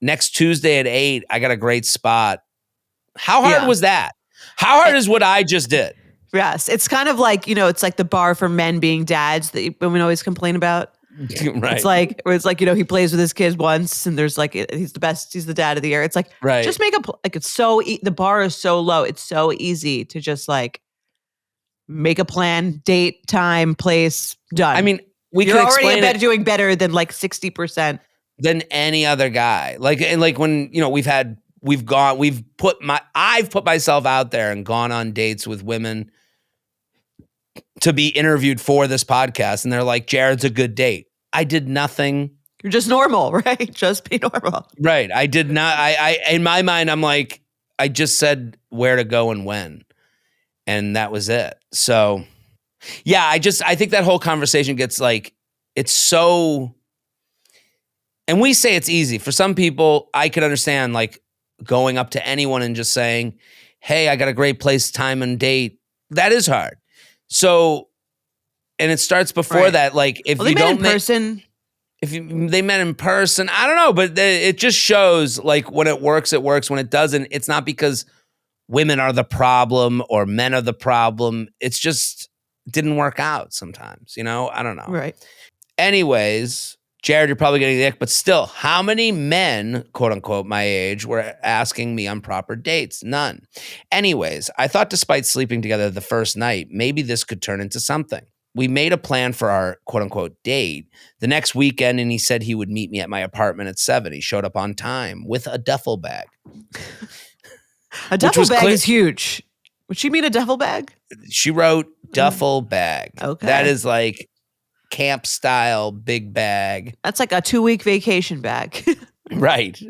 Next Tuesday at 8, I got a great spot. How hard was that? How hard is what I just did? Yes. It's kind of like, it's like the bar for men being dads that women always complain about. Right. It's like, he plays with his kids once and there's like, he's the best, he's the dad of the year. It's like, right. Just make it's so, the bar is so low. It's so easy to just like make a plan, date, time, place, done. I mean, you're already doing better than like 60%. Than any other guy. Like when, I've put myself out there and gone on dates with women to be interviewed for this podcast. And they're like, Jared's a good date. I did nothing. You're just normal, right? Just be normal. Right. I did not. I in my mind, I'm like, I just said where to go and when. And that was it. So yeah, I think that whole conversation gets like, it's so, and we say it's easy. For some people, I could understand like going up to anyone and just saying, hey, I got a great place, time, and date. That is hard. So, and it starts before that. Like if you don't they met in person, I don't know, but it just shows like when it works, it works. When it doesn't, it's not because women are the problem or men are the problem. It's just didn't work out sometimes, I don't know. Right. Anyways, Jared, you're probably getting the ick, but still, how many men, quote unquote, my age, were asking me on proper dates? None. Anyways, I thought despite sleeping together the first night, maybe this could turn into something. We made a plan for our quote unquote date the next weekend, and he said he would meet me at my apartment at 7. He showed up on time with a duffel bag. A duffel bag is huge. Would she mean a duffel bag? She wrote duffel bag. Okay. That is like camp style big bag. That's like a 2-week vacation bag. Right.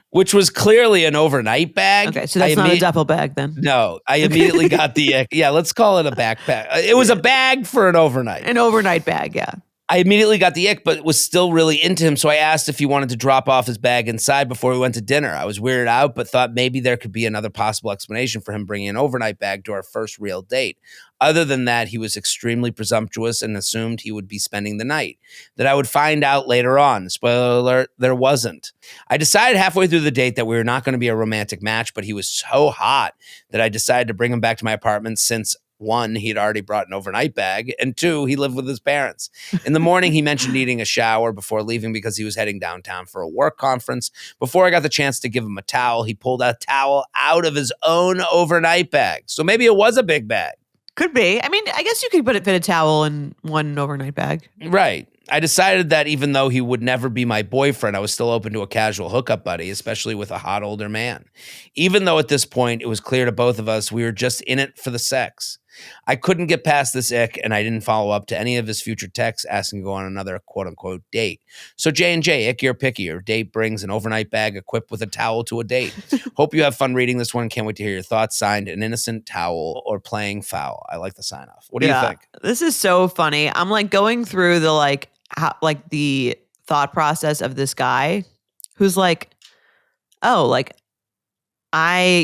Which was clearly an overnight bag. Okay, so that's not a duffel bag then. No, I immediately got the, let's call it a backpack. It was a bag for an overnight. An overnight bag, yeah. I immediately got the ick, but was still really into him. So I asked if he wanted to drop off his bag inside before we went to dinner. I was weirded out, but thought maybe there could be another possible explanation for him bringing an overnight bag to our first real date. Other than that, he was extremely presumptuous and assumed he would be spending the night. That I would find out later on. Spoiler alert, there wasn't. I decided halfway through the date that we were not going to be a romantic match, but he was so hot that I decided to bring him back to my apartment since 1, he'd already brought an overnight bag, and 2, he lived with his parents. In the morning, he mentioned needing a shower before leaving because he was heading downtown for a work conference. Before I got the chance to give him a towel, he pulled a towel out of his own overnight bag. So maybe it was a big bag. Could be. I mean, I guess you could fit a towel in one overnight bag. Right. I decided that even though he would never be my boyfriend, I was still open to a casual hookup buddy, especially with a hot older man. Even though at this point, it was clear to both of us we were just in it for the sex. I couldn't get past this ick, and I didn't follow up to any of his future texts asking to go on another quote-unquote date. So J&J, icky or picky, your date brings an overnight bag equipped with a towel to a date. Hope you have fun reading this one. Can't wait to hear your thoughts. Signed, an innocent towel or playing foul. I like the sign-off. What do you think? This is so funny. I'm like going through the the thought process of this guy who's like, oh, like I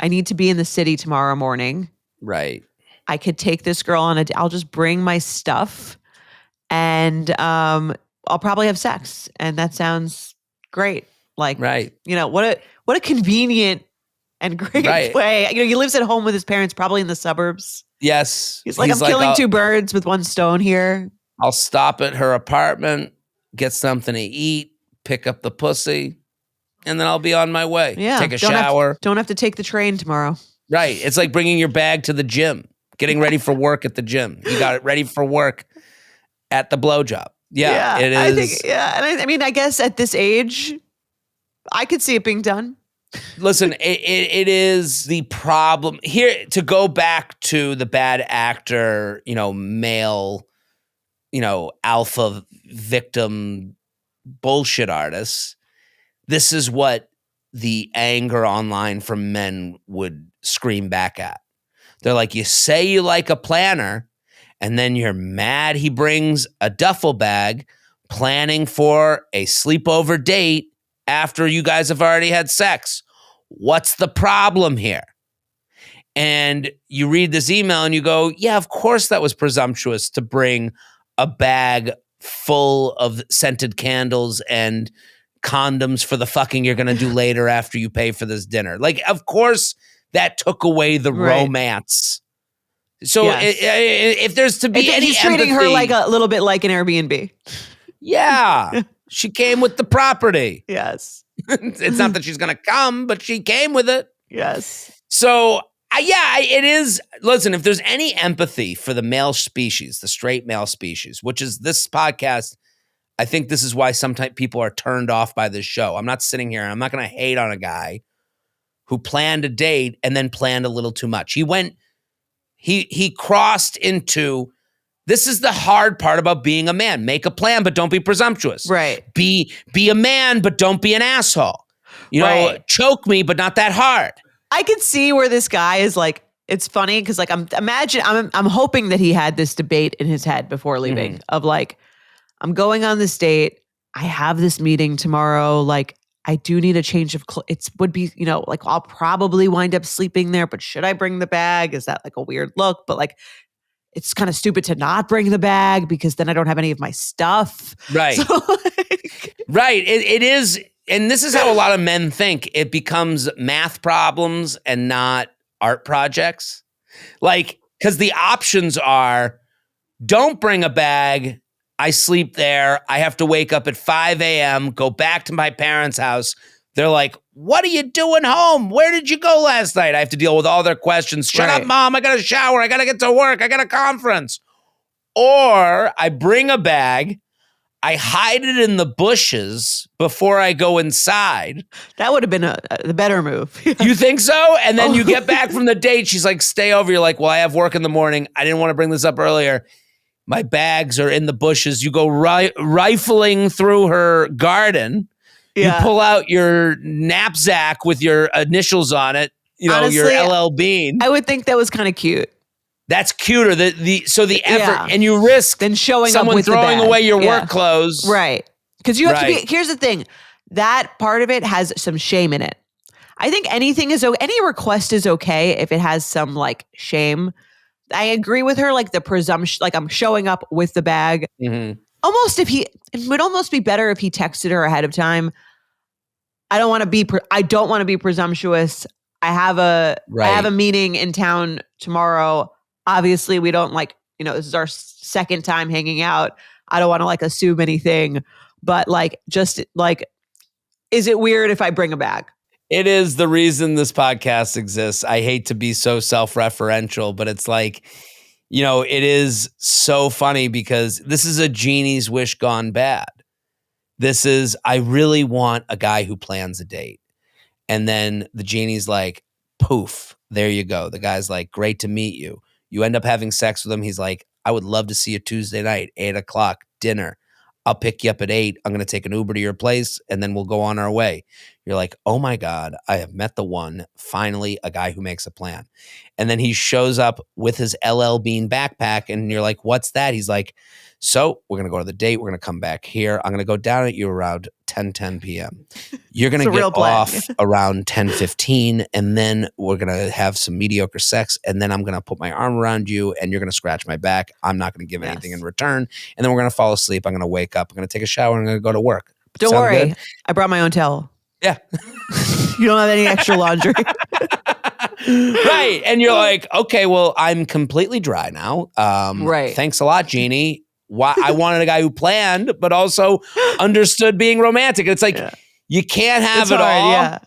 need to be in the city tomorrow morning. Right. I could take this girl on I'll just bring my stuff and I'll probably have sex. And that sounds great. Like, right. What a convenient and great way. He lives at home with his parents, probably in the suburbs. Yes. He's like, I'm killing two birds with one stone here. I'll stop at her apartment, get something to eat, pick up the pussy, and then I'll be on my way. Yeah. Take a shower. Don't have to take the train tomorrow. Right. It's like bringing your bag to the gym, getting ready for work at the gym. You got it ready for work at the blowjob. Yeah, it is. I think, and I mean, I guess at this age, I could see it being done. Listen, it is the problem here to go back to the bad actor, male, alpha victim bullshit artists. This is what the anger online from men would scream back at. They're like, you say you like a planner, and then you're mad he brings a duffel bag planning for a sleepover date after you guys have already had sex. What's the problem here? And you read this email and you go, yeah, of course that was presumptuous to bring a bag full of scented candles and condoms for the fucking you're going to do later after you pay for this dinner. Like, of course, that took away the romance. So if there's to be any he's treating her like a little bit like an Airbnb. Yeah. She came with the property. Yes. It's not that she's going to come, but she came with it. Yes. So, it is. Listen, if there's any empathy for the male species, the straight male species, which is this podcast, I think this is why sometimes people are turned off by this show. I'm not sitting here and I'm not going to hate on a guy who planned a date and then planned a little too much. He crossed into, this is the hard part about being a man. Make a plan, but don't be presumptuous. Right. Be a man, but don't be an asshole. Choke me, but not that hard. I could see where this guy is like, it's funny because like I'm hoping that he had this debate in his head before leaving of like, I'm going on this date. I have this meeting tomorrow. Like, I do need a change of clothes. It would be, like I'll probably wind up sleeping there, but should I bring the bag? Is that like a weird look? But like, it's kind of stupid to not bring the bag because then I don't have any of my stuff. Right. So, right. It is. And this is how a lot of men think. It becomes math problems and not art projects. Like, because the options are, don't bring a bag. I sleep there. I have to wake up at 5 a.m., go back to my parents' house. They're like, what are you doing home? Where did you go last night? I have to deal with all their questions. Shut up, Mom. I got to shower. I got to get to work. I got a conference. Or I bring a bag. I hide it in the bushes before I go inside. That would have been the better move. You think so? And then you get back from the date. She's like, stay over. You're like, well, I have work in the morning. I didn't want to bring this up earlier. My bags are in the bushes. You go rifling through her garden. Yeah. You pull out your knapsack with your initials on it. Honestly, your LL Bean. I would think that was kind of cute. That's cuter. The effort and you risk then showing someone up with throwing the bag. away your work clothes. Right. Because you have to be, here's the thing. That part of it has some shame in it. I think any request is okay if it has some like shame. I agree with her, like the presumption, like I'm showing up with the bag. Mm-hmm. It would almost be better if he texted her ahead of time. I don't want to be presumptuous. I have a meeting in town tomorrow. Obviously we don't this is our second time hanging out. I don't want to like assume anything, but like, just like, is it weird if I bring a bag? It is the reason this podcast exists. I hate to be so self-referential, but it's like, it is so funny because this is a genie's wish gone bad. This is, I really want a guy who plans a date. And then the genie's like, poof, there you go. The guy's like, great to meet you. You end up having sex with him. He's like, I would love to see you Tuesday night, 8:00, dinner. I'll pick you up at 8. I'm going to take an Uber to your place and then we'll go on our way. You're like, oh my God, I have met the one. Finally, a guy who makes a plan. And then he shows up with his LL Bean backpack and you're like, what's that? He's like, so we're going to go to the date. We're going to come back here. I'm going to go down at you around 10 p.m. You're going to get off around 10:15 and then we're going to have some mediocre sex. And then I'm going to put my arm around you and you're going to scratch my back. I'm not going to give anything in return. And then we're going to fall asleep. I'm going to wake up. I'm going to take a shower. And I'm going to go to work. Don't worry. Good? I brought my own towel. Yeah. You don't have any extra laundry. Right. And you're like, okay, well, I'm completely dry now. Right. Thanks a lot, Jeannie. Why I wanted a guy who planned, but also understood being romantic. It's like, you can't have it all. Yeah.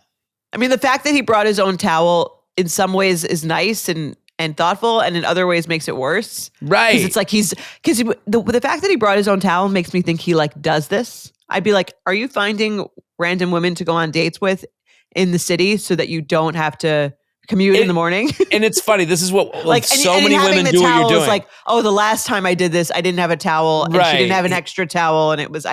I mean, the fact that he brought his own towel in some ways is nice and thoughtful, and in other ways makes it worse. Right. Because it's like the fact that he brought his own towel makes me think he like does this. I'd be like, are you finding random women to go on dates with in the city so that you don't have to commute in the morning? And it's funny. This is what so many women do what you're doing. It's like, oh, the last time I did this, I didn't have a towel and she didn't have an extra towel and it was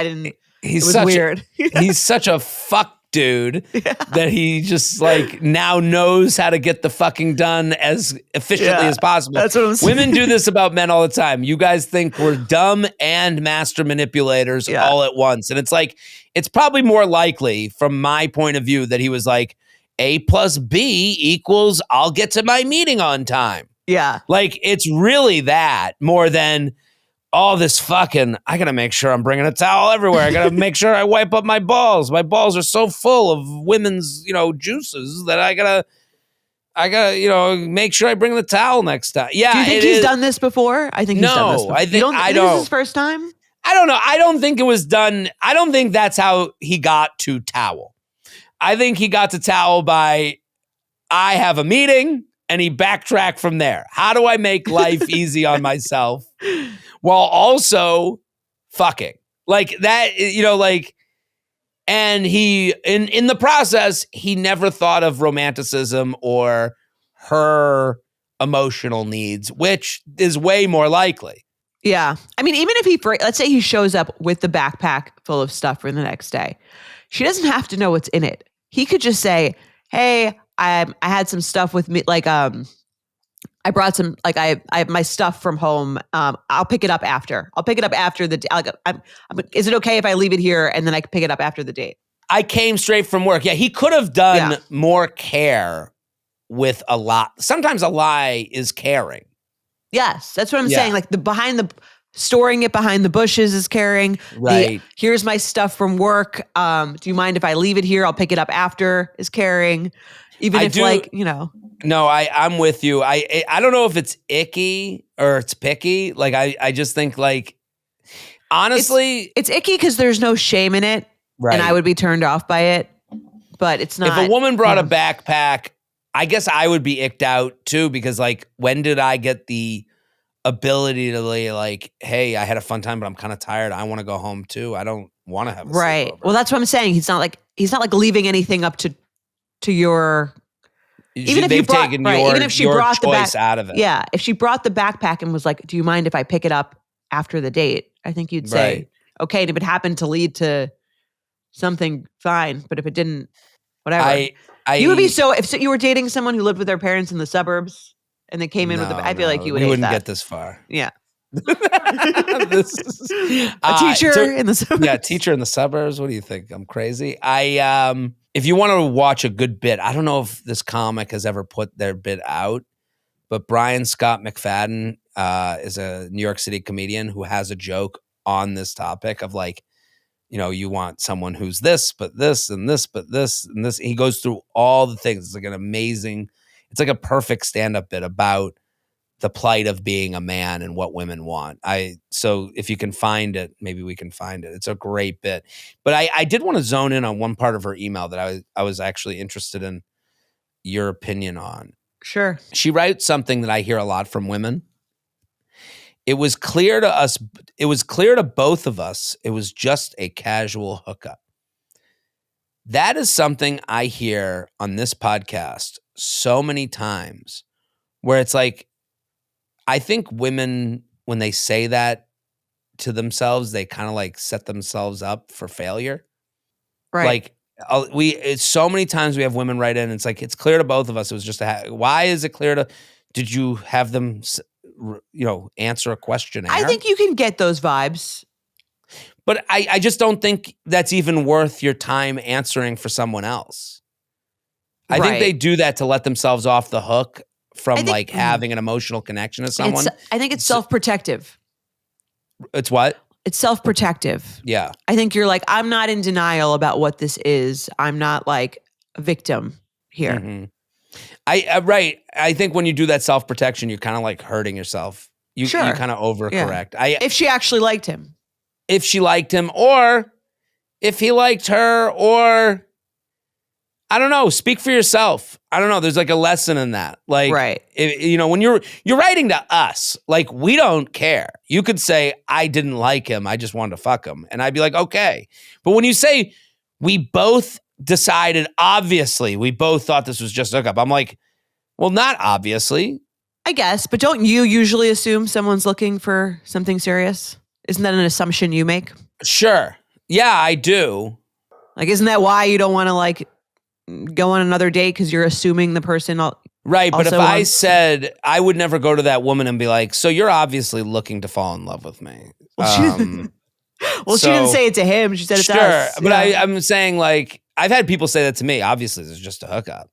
weird. He's such a fuck dude that he just like now knows how to get the fucking done as efficiently as possible. That's what I'm saying. Women do this about men all the time. You guys think we're dumb and master manipulators all at once. And it's like, it's probably more likely from my point of view that he was like, A plus B equals I'll get to my meeting on time. Yeah. Like it's really that more than all this fucking, I got to make sure I'm bringing a towel everywhere. I got to make sure I wipe up my balls. My balls are so full of women's, juices that I got to, make sure I bring the towel next time. Yeah. Do you think he's done this before? I think he's done this before. I think I don't. This is his first time? I don't know. I don't think it was done. I don't think that's how he got to towel. I think he got to towel by, I have a meeting, and he backtracked from there. How do I make life easy on myself while also fucking? Like that, and he, in the process, he never thought of romanticism or her emotional needs, which is way more likely. Yeah. I mean, even if let's say he shows up with the backpack full of stuff for the next day, she doesn't have to know what's in it. He could just say, hey, I had some stuff with me, like I brought some, like I have my stuff from home. I'll pick it up after. I'll pick it up after the is it okay if I leave it here and then I can pick it up after the date? I came straight from work. Yeah, he could have done more care with a lot. Sometimes a lie is caring. Yes, that's what I'm saying. Like storing it behind the bushes is caring. Right. Here's my stuff from work. Do you mind if I leave it here? I'll pick it up after is caring. Even if No, I'm with you. I don't know if it's icky or it's picky. Like I just think like, honestly. It's icky because there's no shame in it. Right. And I would be turned off by it. But it's not. If a woman brought a backpack, I guess I would be icked out too, because like, when did I get the ability to like, hey, I had a fun time, but I'm kind of tired. I want to go home too. I don't want to have a sleepover. Well, that's what I'm saying. He's not like leaving anything up to your. Even if she brought the choice out of it. Yeah, if she brought the backpack and was like, "Do you mind if I pick it up after the date?" I think you'd say, "Okay." And if it happened to lead to something, fine. But if it didn't, whatever. You would be if you were dating someone who lived with their parents in the suburbs and they came in with I feel like you would. We wouldn't get this far. Yeah. This is a teacher in the suburbs. Yeah, teacher in the suburbs. What do you think? I'm crazy. If you want to watch a good bit, I don't know if this comic has ever put their bit out, but Brian Scott McFadden is a New York City comedian who has a joke on this topic of like, you want someone who's this, but this, and this, but this, and this. He goes through all the things. It's like it's like a perfect stand-up bit about the plight of being a man and what women want. So if you can find it, maybe we can find it. It's a great bit. But I did want to zone in on one part of her email that I was actually interested in your opinion on. Sure. She writes something that I hear a lot from women. It was clear to us. It was clear to both of us. It was just a casual hookup. That is something I hear on this podcast so many times where it's like, I think women, when they say that to themselves, they kind of like set themselves up for failure. Right. Like it's so many times we have women write in. And it's like it's clear to both of us. It was just why is it clear to? Did you have them, answer a questionnaire? I think you can get those vibes. But I just don't think that's even worth your time answering for someone else. I think they do that to let themselves off the hook from like having an emotional connection to someone. I think it's self-protective. It's what? It's self-protective. Yeah. I think you're like, I'm not in denial about what this is. I'm not like a victim here. Mm-hmm. Right. I think when you do that self-protection, you're kind of like hurting yourself. You kind of overcorrect. Yeah. If she actually liked him. If she liked him, or if he liked her, or I don't know, speak for yourself. I don't know. There's like a lesson in that. Like, right. When you're writing to us, like we don't care. You could say, I didn't like him. I just wanted to fuck him. And I'd be like, okay. But when you say we both decided, obviously, we both thought this was just a hookup. I'm like, well, not obviously. I guess, but don't you usually assume someone's looking for something serious? Isn't that an assumption you make? Sure. Yeah, I do. Like, isn't that why you don't want to like go on another date? Because you're assuming the person. Right. But if I said, I would never go to that woman and be like, so you're obviously looking to fall in love with me. Well, she didn't say it to him. She said it to us. But I'm saying like, I've had people say that to me. Obviously, it's just a hookup.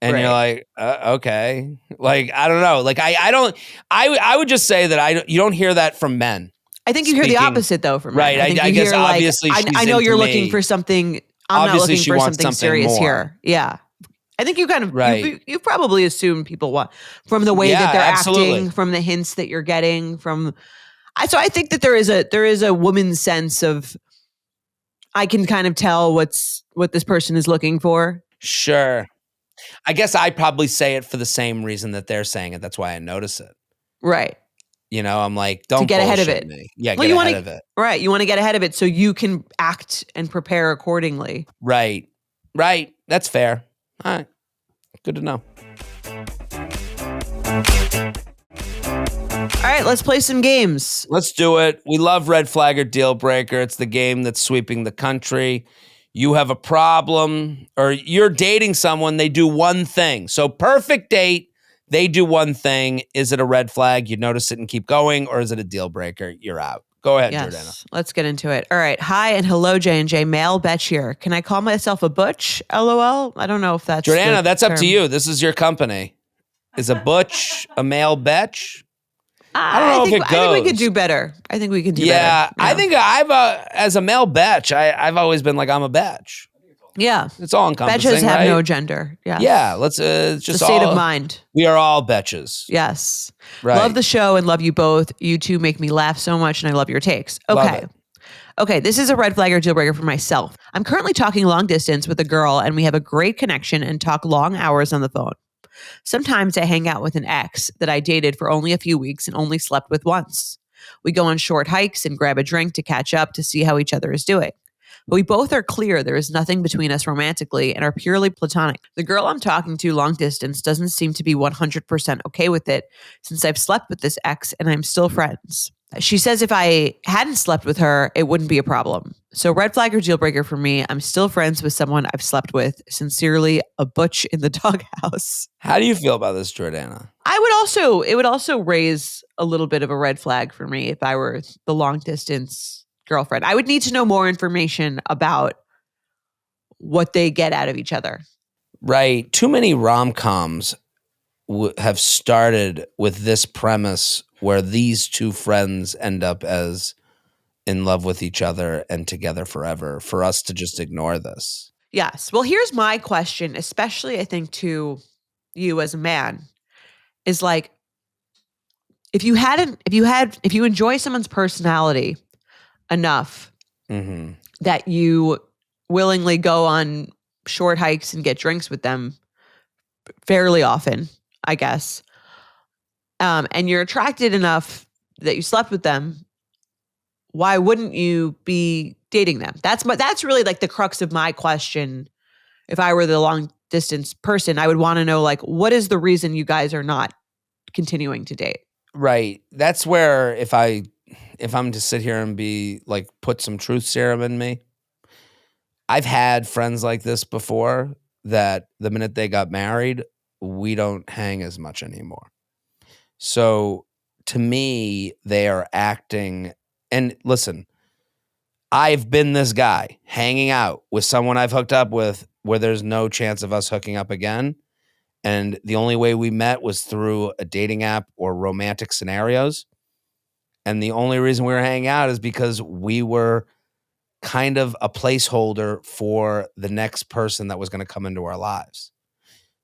And you're like, okay. Like, I don't know. Like, I would just say that you don't hear that from men. I think you hear the opposite though from men. Right. I guess obviously I know you're looking for something. I'm not looking for something serious more. here. Yeah. I think you kind of, you probably assume people want from the way that they're acting, from the hints that you're getting so I think that there is a woman's sense of, I can kind of tell what this person is looking for. Sure. I guess I probably say it for the same reason that they're saying it. That's why I notice it. Right. I'm like, don't get ahead of it. Me. Yeah, get ahead of it. Right. You want to get ahead of it so you can act and prepare accordingly. Right. Right. That's fair. All right. Good to know. All right, let's play some games. Let's do it. We love Red Flag or Deal Breaker. It's the game that's sweeping the country. You have a problem, or you're dating someone, they do one thing. So perfect date, they do one thing. Is it a red flag? You notice it and keep going, or is it a deal breaker? You're out. Go ahead, Jordana. Let's get into it. All right. Hi and hello, J&J. Male Betch here. Can I call myself a butch? LOL. I don't know if that's Jordana, that's up to you. This is your company. Is a butch a male betch? I don't know if it goes. I think we could do better. I think we can do better. Yeah. I think as a male betch, I've always been like, I'm a betch. Yeah. It's all encompassing, Betches have right? no gender. Yeah. Yeah. Let's just the state of mind. We are all betches. Yes. Right. Love the show and love you both. You two make me laugh so much and I love your takes. Okay. Okay, this is a red flag or deal breaker for myself. I'm currently talking long distance with a girl and we have a great connection and talk long hours on the phone. Sometimes I hang out with an ex that I dated for only a few weeks and only slept with once. We go on short hikes and grab a drink to catch up to see how each other is doing. But we both are clear there is nothing between us romantically and are purely platonic. The girl I'm talking to long distance doesn't seem to be 100% okay with it since I've slept with this ex and I'm still friends. She says if I hadn't slept with her, it wouldn't be a problem. So red flag or deal breaker for me, I'm still friends with someone I've slept with. Sincerely, a butch in the doghouse. How do you feel about this, Jordana? It would also raise a little bit of a red flag for me if I were the long distance girlfriend. I would need to know more information about what they get out of each other. Right. Too many rom-coms have started with this premise where these two friends end up as in love with each other and together forever, for us to just ignore this. Yes. Well, here's my question, especially I think to you as a man, is like, if you enjoy someone's personality enough that you willingly go on short hikes and get drinks with them fairly often, I guess, and you're attracted enough that you slept with them, why wouldn't you be dating them? That's really like the crux of my question. If I were the long distance person, I would want to know, like, what is the reason you guys are not continuing to date? Right. That's where if I'm to sit here and be like, put some truth serum in me, I've had friends like this before that the minute they got married, we don't hang as much anymore. So to me, they are acting. And listen, I've been this guy hanging out with someone I've hooked up with where there's no chance of us hooking up again. And the only way we met was through a dating app or romantic scenarios. And the only reason we were hanging out is because we were kind of a placeholder for the next person that was going to come into our lives.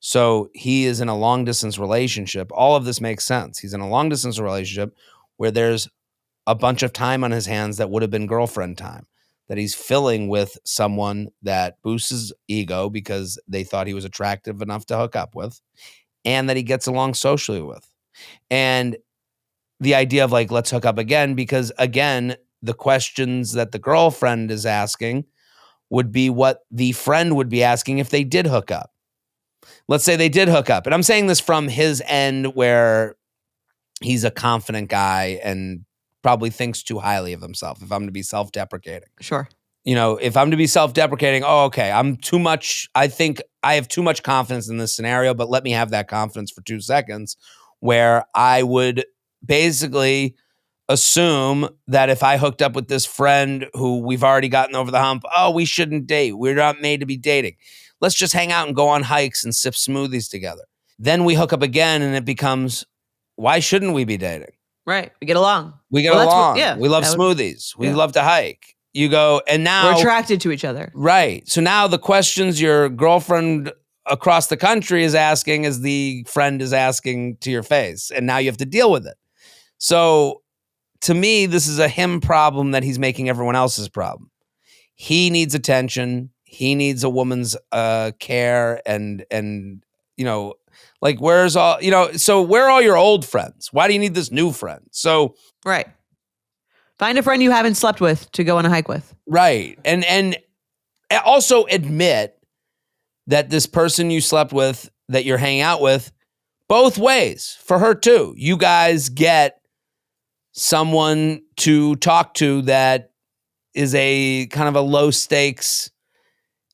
So he is in a long distance relationship. All of this makes sense. He's in a long distance relationship where there's a bunch of time on his hands that would have been girlfriend time that he's filling with someone that boosts his ego because they thought he was attractive enough to hook up with and that he gets along socially with. And the idea of like, let's hook up again, because again, the questions that the girlfriend is asking would be what the friend would be asking if they did hook up. Let's say they did hook up. And I'm saying this from his end where he's a confident guy and probably thinks too highly of himself, if I'm to be self-deprecating. Sure. You know, if I'm to be self-deprecating, oh, okay, I'm too much. I think I have too much confidence in this scenario, but let me have that confidence for 2 seconds where I would basically assume that if I hooked up with this friend who we've already gotten over the hump, oh, we shouldn't date. We're not made to be dating. Let's just hang out and go on hikes and sip smoothies together. Then we hook up again and it becomes, why shouldn't we be dating? Right. We get along. We get along. We love smoothies. We love to hike. You go, and now we're attracted to each other. Right. So now the questions your girlfriend across the country is asking is the friend is asking to your face. And now you have to deal with it. So to me, this is a him problem that he's making everyone else's problem. He needs attention. He needs a woman's care and you know, like where's all, you know, so where are all your old friends? Why do you need this new friend? So right. Find a friend you haven't slept with to go on a hike with. Right. And also admit that this person you slept with that you're hanging out with, both ways for her too. You guys get someone to talk to that is a kind of a low stakes,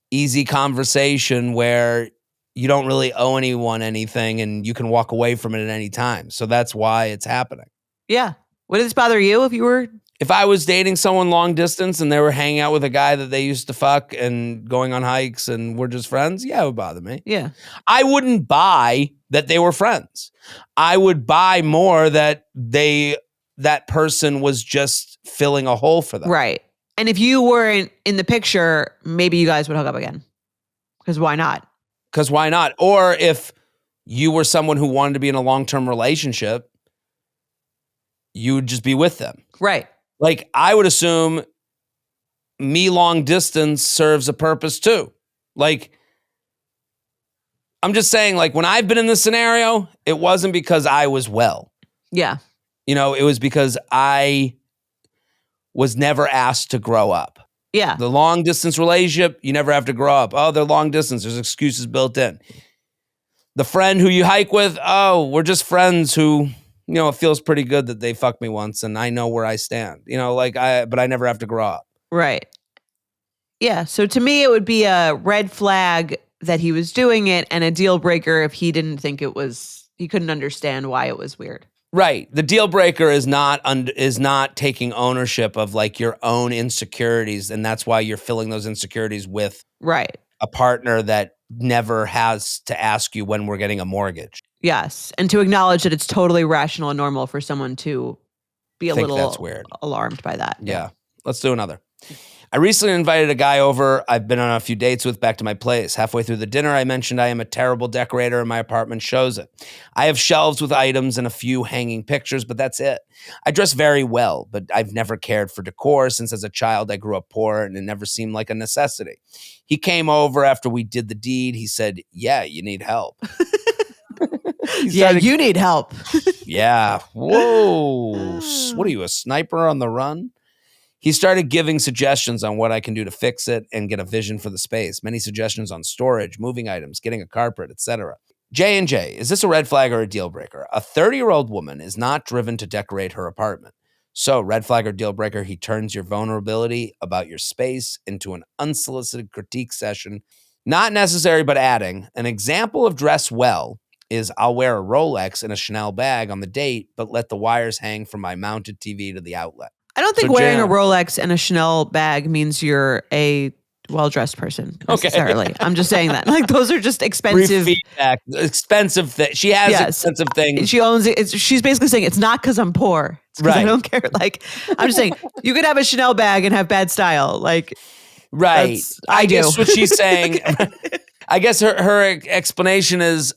easy conversation where you don't really owe anyone anything and you can walk away from it at any time. So that's why it's happening. Yeah. Would this bother you if you were? If I was dating someone long distance and they were hanging out with a guy that they used to fuck and going on hikes and we're just friends, yeah, it would bother me. Yeah. I wouldn't buy that they were friends. I would buy more that that person was just filling a hole for them. Right. And if you weren't in the picture, maybe you guys would hook up again. Because why not? Because why not? Or if you were someone who wanted to be in a long-term relationship, you would just be with them. Right. Like, I would assume me long distance serves a purpose too. Like, I'm just saying, like, when I've been in this scenario, it wasn't because I was well. Yeah. You know, it was because I was never asked to grow up. Yeah. The long distance relationship, you never have to grow up. Oh, they're long distance. There's excuses built in. The friend who you hike with, oh, we're just friends who, you know, it feels pretty good that they fucked me once and I know where I stand. You know, like but I never have to grow up. Right. Yeah. So to me, it would be a red flag that he was doing it and a deal breaker if he didn't think he couldn't understand why it was weird. Right. The deal breaker is not taking ownership of like your own insecurities. And that's why you're filling those insecurities with a partner that never has to ask you when we're getting a mortgage. Yes. And to acknowledge that it's totally rational and normal for someone to be a little that's weird. Alarmed by that. Yeah. Let's do another. I recently invited a guy over I've been on a few dates with back to my place. Halfway through the dinner, I mentioned I am a terrible decorator and my apartment shows it. I have shelves with items and a few hanging pictures, but that's it. I dress very well, but I've never cared for decor since as a child I grew up poor and it never seemed like a necessity. He came over after we did the deed. He said, yeah, you need help. You need help. Yeah. Whoa. What are you, a sniper on the run? He started giving suggestions on what I can do to fix it and get a vision for the space. Many suggestions on storage, moving items, getting a carpet, etc. J&J, is this a red flag or a deal breaker? A 30-year-old woman is not driven to decorate her apartment. So, red flag or deal breaker, he turns your vulnerability about your space into an unsolicited critique session. Not necessary, but adding. An example of dress well is I'll wear a Rolex and a Chanel bag on the date, but let the wires hang from my mounted TV to the outlet. I don't think wearing a Rolex and a Chanel bag means you're a well-dressed person necessarily. Okay. I'm just saying that. Like, those are just expensive. Feedback. Expensive things. She has expensive things. She owns it. She's basically saying it's not because I'm poor. It's because I don't care. Like, I'm just saying you could have a Chanel bag and have bad style. Like, right. I guess what she's saying, I guess her explanation is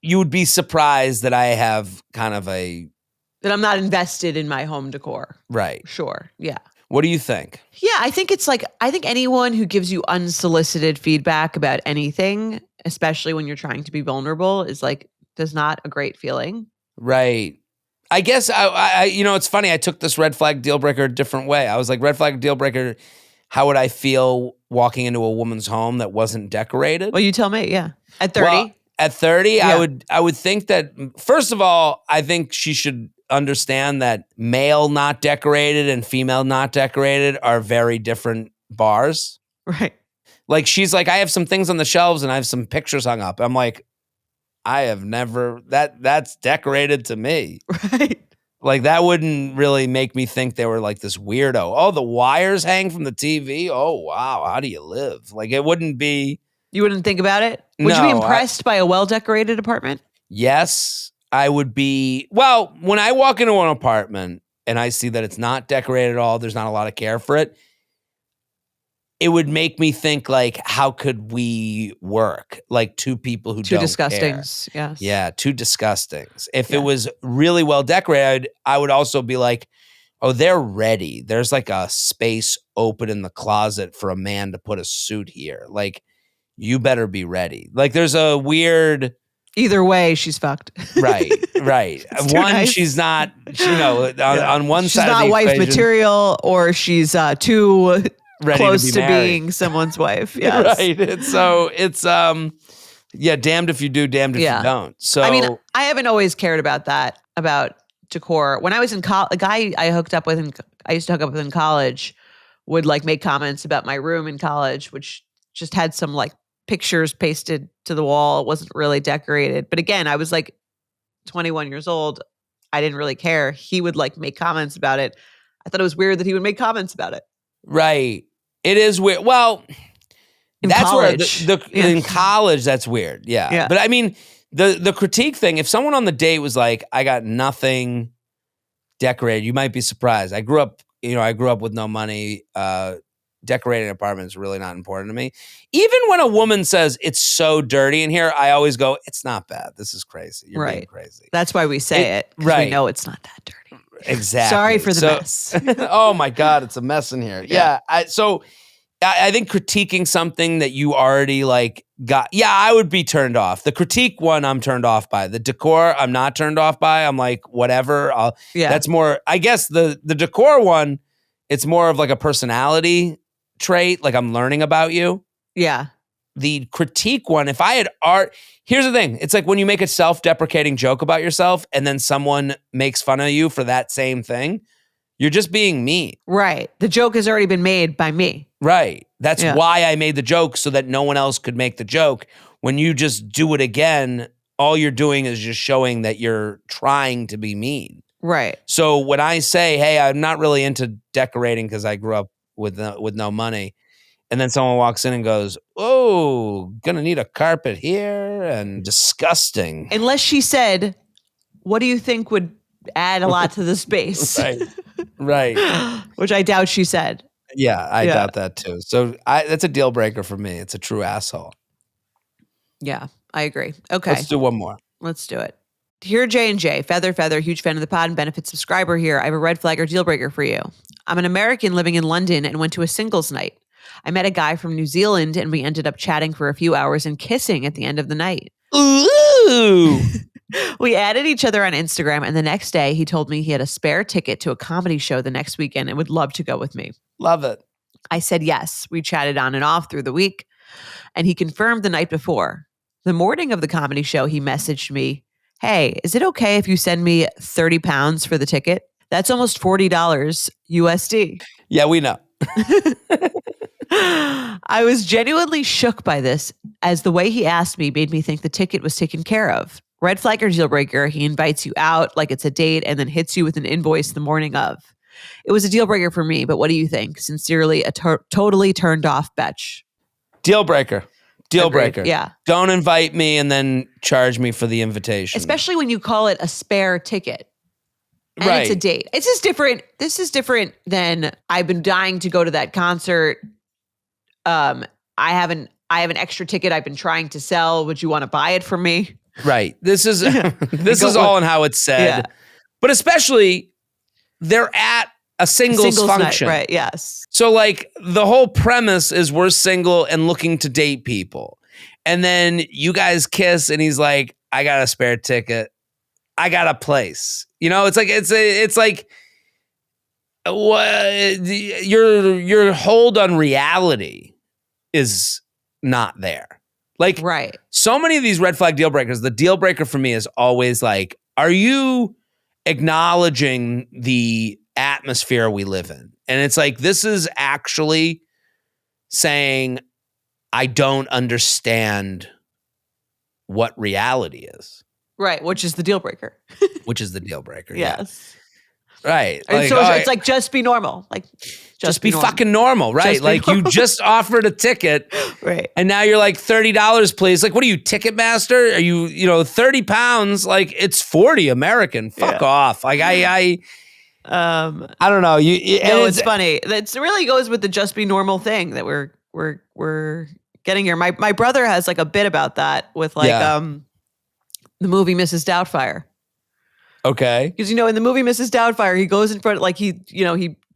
you would be surprised that I have kind of that I'm not invested in my home decor. Right. Sure. Yeah. What do you think? Yeah, I think anyone who gives you unsolicited feedback about anything, especially when you're trying to be vulnerable, does not a great feeling. Right. I guess I it's funny. I took this red flag deal breaker a different way. I was like, red flag deal breaker. How would I feel walking into a woman's home that wasn't decorated? Well, you tell me. Yeah. At 30? Well, at 30, yeah. I would think that, first of all, I think she should understand that male not decorated and female not decorated are very different bars. Right. Like, she's like, I have some things on the shelves and I have some pictures hung up. I'm like, I have never, that's decorated to me. Right. Like, that wouldn't really make me think they were like this weirdo. Oh, the wires hang from the TV? Oh, wow. How do you live? Like, it wouldn't be. You wouldn't think about it? Would you be impressed by a well-decorated apartment? Yes, I would be. Well, when I walk into an apartment and I see that it's not decorated at all, there's not a lot of care for it, it would make me think, like, how could we work? Like, two people who don't care. Two disgustings, yes. Yeah, two disgustings. If it was really well decorated, I would also be like, oh, they're ready. There's like a space open in the closet for a man to put a suit here. Like, you better be ready. Like, there's a weird. Either way, she's fucked. Right. One, nice. She's not, on one she's side not of the wife equation, material, or she's too ready close to being someone's wife. Yes. Right. It's damned if you do, damned if you don't. So, I mean, I haven't always cared about that, about decor. When I was in college, a guy I used to hook up with in college would like make comments about my room in college, which just had some like pictures pasted to the wall. It wasn't really decorated. But again, I was like 21 years old. I didn't really care. He would like make comments about it. I thought it was weird that he would make comments about it. Right. It is weird. Well, that's college. Where in college, that's weird. Yeah. But I mean, the critique thing, if someone on the date was like, I got nothing decorated, you might be surprised. I grew up with no money. Decorating an apartment is really not important to me. Even when a woman says it's so dirty in here, I always go, it's not bad. This is crazy. You're being crazy. That's why we say it. Right. We know it's not that dirty. Exactly. Sorry for the mess. Oh my God, it's a mess in here. Yeah. I think critiquing something that you already like got, I would be turned off. The critique one, I'm turned off by. The decor, I'm not turned off by. I'm like, whatever. That's more, I guess the decor one, it's more of like a personality trait, like I'm learning about you. Yeah. The critique one, if I had art, here's the thing. It's like when you make a self-deprecating joke about yourself and then someone makes fun of you for that same thing, you're just being mean. Right. The joke has already been made by me. Right. That's why I made the joke, so that no one else could make the joke. When you just do it again, all you're doing is just showing that you're trying to be mean. Right. So when I say, hey, I'm not really into decorating because I grew up with no money, and then someone walks in and goes, oh, gonna need a carpet here, and disgusting. Unless she said, what do you think would add a lot to the space? Right. Which I doubt she said. Yeah, I doubt that too. So that's a deal breaker for me. It's a true asshole. Yeah, I agree. Okay. Let's do one more. Let's do it. Dear J&J, Feather, huge fan of the pod and benefit subscriber here. I have a red flag or deal breaker for you. I'm an American living in London and went to a singles night. I met a guy from New Zealand and we ended up chatting for a few hours and kissing at the end of the night. Ooh! We added each other on Instagram, and the next day he told me he had a spare ticket to a comedy show the next weekend and would love to go with me. Love it. I said yes. We chatted on and off through the week, and he confirmed the night before. The morning of the comedy show, he messaged me, "Hey, is it okay if you send me 30 pounds for the ticket? That's almost $40 USD." Yeah, we know. I was genuinely shook by this, as the way he asked me made me think the ticket was taken care of. Red flag or deal breaker, he invites you out like it's a date and then hits you with an invoice the morning of. It was a deal breaker for me, but what do you think? Sincerely, a totally turned off Betch. Deal breaker. Deal Agreed. breaker. Yeah. Don't invite me and then charge me for the invitation. Especially when you call it a spare ticket. And it's a date. This is different than I've been dying to go to that concert. I have an extra ticket I've been trying to sell. Would you want to buy it from me? Right. This is this is all in how it's said. Yeah. But especially they're at a singles function. Night, right, yes. So like the whole premise is we're single and looking to date people. And then you guys kiss and he's like, I got a spare ticket. I got a place. You know, it's like your hold on reality is not there. Like, right. So many of these red flag deal breakers, the deal breaker for me is always like, are you acknowledging the atmosphere we live in? And it's like, this is actually saying, I don't understand what reality is. Right, which is the deal breaker. Which is the deal breaker. Yes. Yeah. Right. And like, so it's like, just be normal. Like, just be fucking normal, right? Like you just offered a ticket, right? And now you're like $30, please. Like, what are you, Ticketmaster? Are you 30 pounds? Like it's 40 American. Fuck off. Like I don't know. It's funny. It really goes with the just be normal thing that we're getting here. My brother has like a bit about that with like the movie Mrs. Doubtfire. Okay. Because, in the movie Mrs. Doubtfire, he goes in front, like he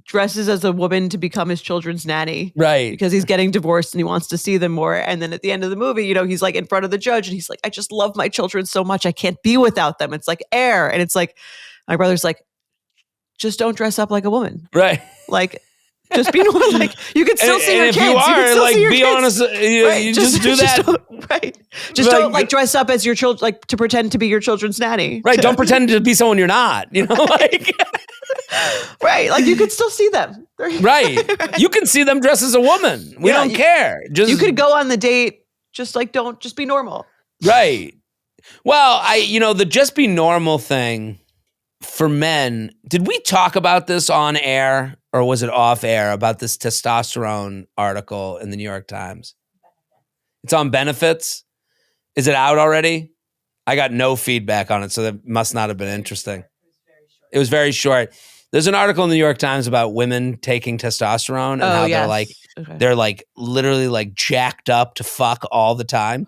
dresses as a woman to become his children's nanny. Right. Because he's getting divorced and he wants to see them more. And then at the end of the movie, he's like in front of the judge and he's like, I just love my children so much. I can't be without them. It's like air. And it's like, my brother's like, just don't dress up like a woman. Right. Like, just be normal. Like, you can still see your kids. If you are, like, be honest, you just do that. Just don't like dress up as your children, like to pretend to be your children's nanny. Right. Don't pretend to be someone you're not, like. Right. Like you could still see them. Right. You can see them dressed as a woman. We don't care. Just you could go on the date. Just be normal. Right. Well, the just be normal thing for men. Did we talk about this on air or was it off air about this testosterone article in the New York Times? It's on benefits. Is it out already? I got no feedback on it, so that must not have been interesting. It was very short. There's an article in the New York Times about women taking testosterone and how they're like literally like jacked up to fuck all the time.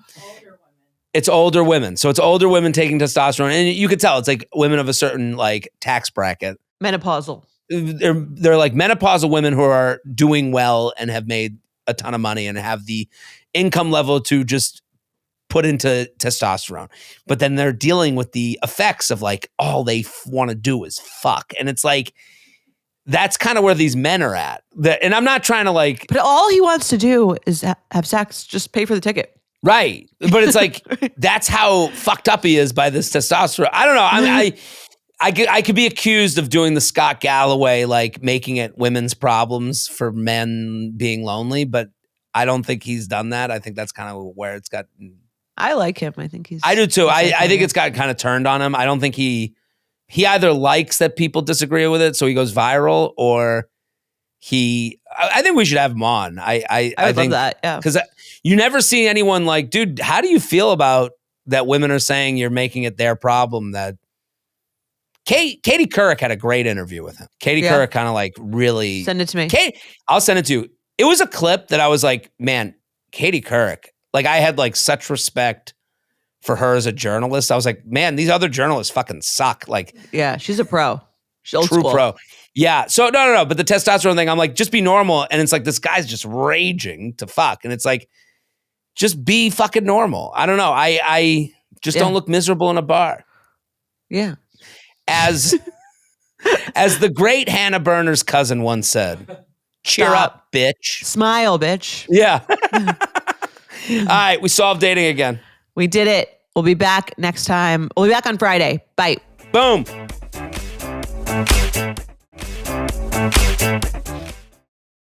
It's older women. So it's older women taking testosterone. And you could tell it's like women of a certain like tax bracket. Menopausal. They're like menopausal women who are doing well and have made a ton of money and have the income level to just put into testosterone. But then they're dealing with the effects of like, all they want to do is fuck. And it's like, that's kind of where these men are at. And I'm not trying to like. But all he wants to do is have sex. Just pay for the ticket. Right. But it's like, that's how fucked up he is by this testosterone. I don't know. I could be accused of doing the Scott Galloway, like making it women's problems for men being lonely, but I don't think he's done that. I think that's kind of where it's got. I like him. I think he's. I do too. I think it's got kind of turned on him. I don't think he either likes that people disagree with it, so he goes viral, or I think we should have him on. I would think love that. Yeah. Because you never see anyone like, dude, how do you feel about that women are saying you're making it their problem? That Katie Couric had a great interview with him. Katie Couric kind of like really. Send it to me. I'll send it to you. It was a clip that I was like, man, Katie Couric. Like I had like such respect for her as a journalist. I was like, man, these other journalists fucking suck. Like, yeah, she's a pro. She's old true school. Pro. Yeah. So no. But the testosterone thing, I'm like, just be normal. And it's like, this guy's just raging to fuck. And it's like, just be fucking normal. I don't know. I just don't look miserable in a bar. Yeah. As the great Hannah Berner's cousin once said, cheer up, bitch. Smile, bitch. Yeah. All right. We solved dating again. We did it. We'll be back next time. We'll be back on Friday. Bye. Boom.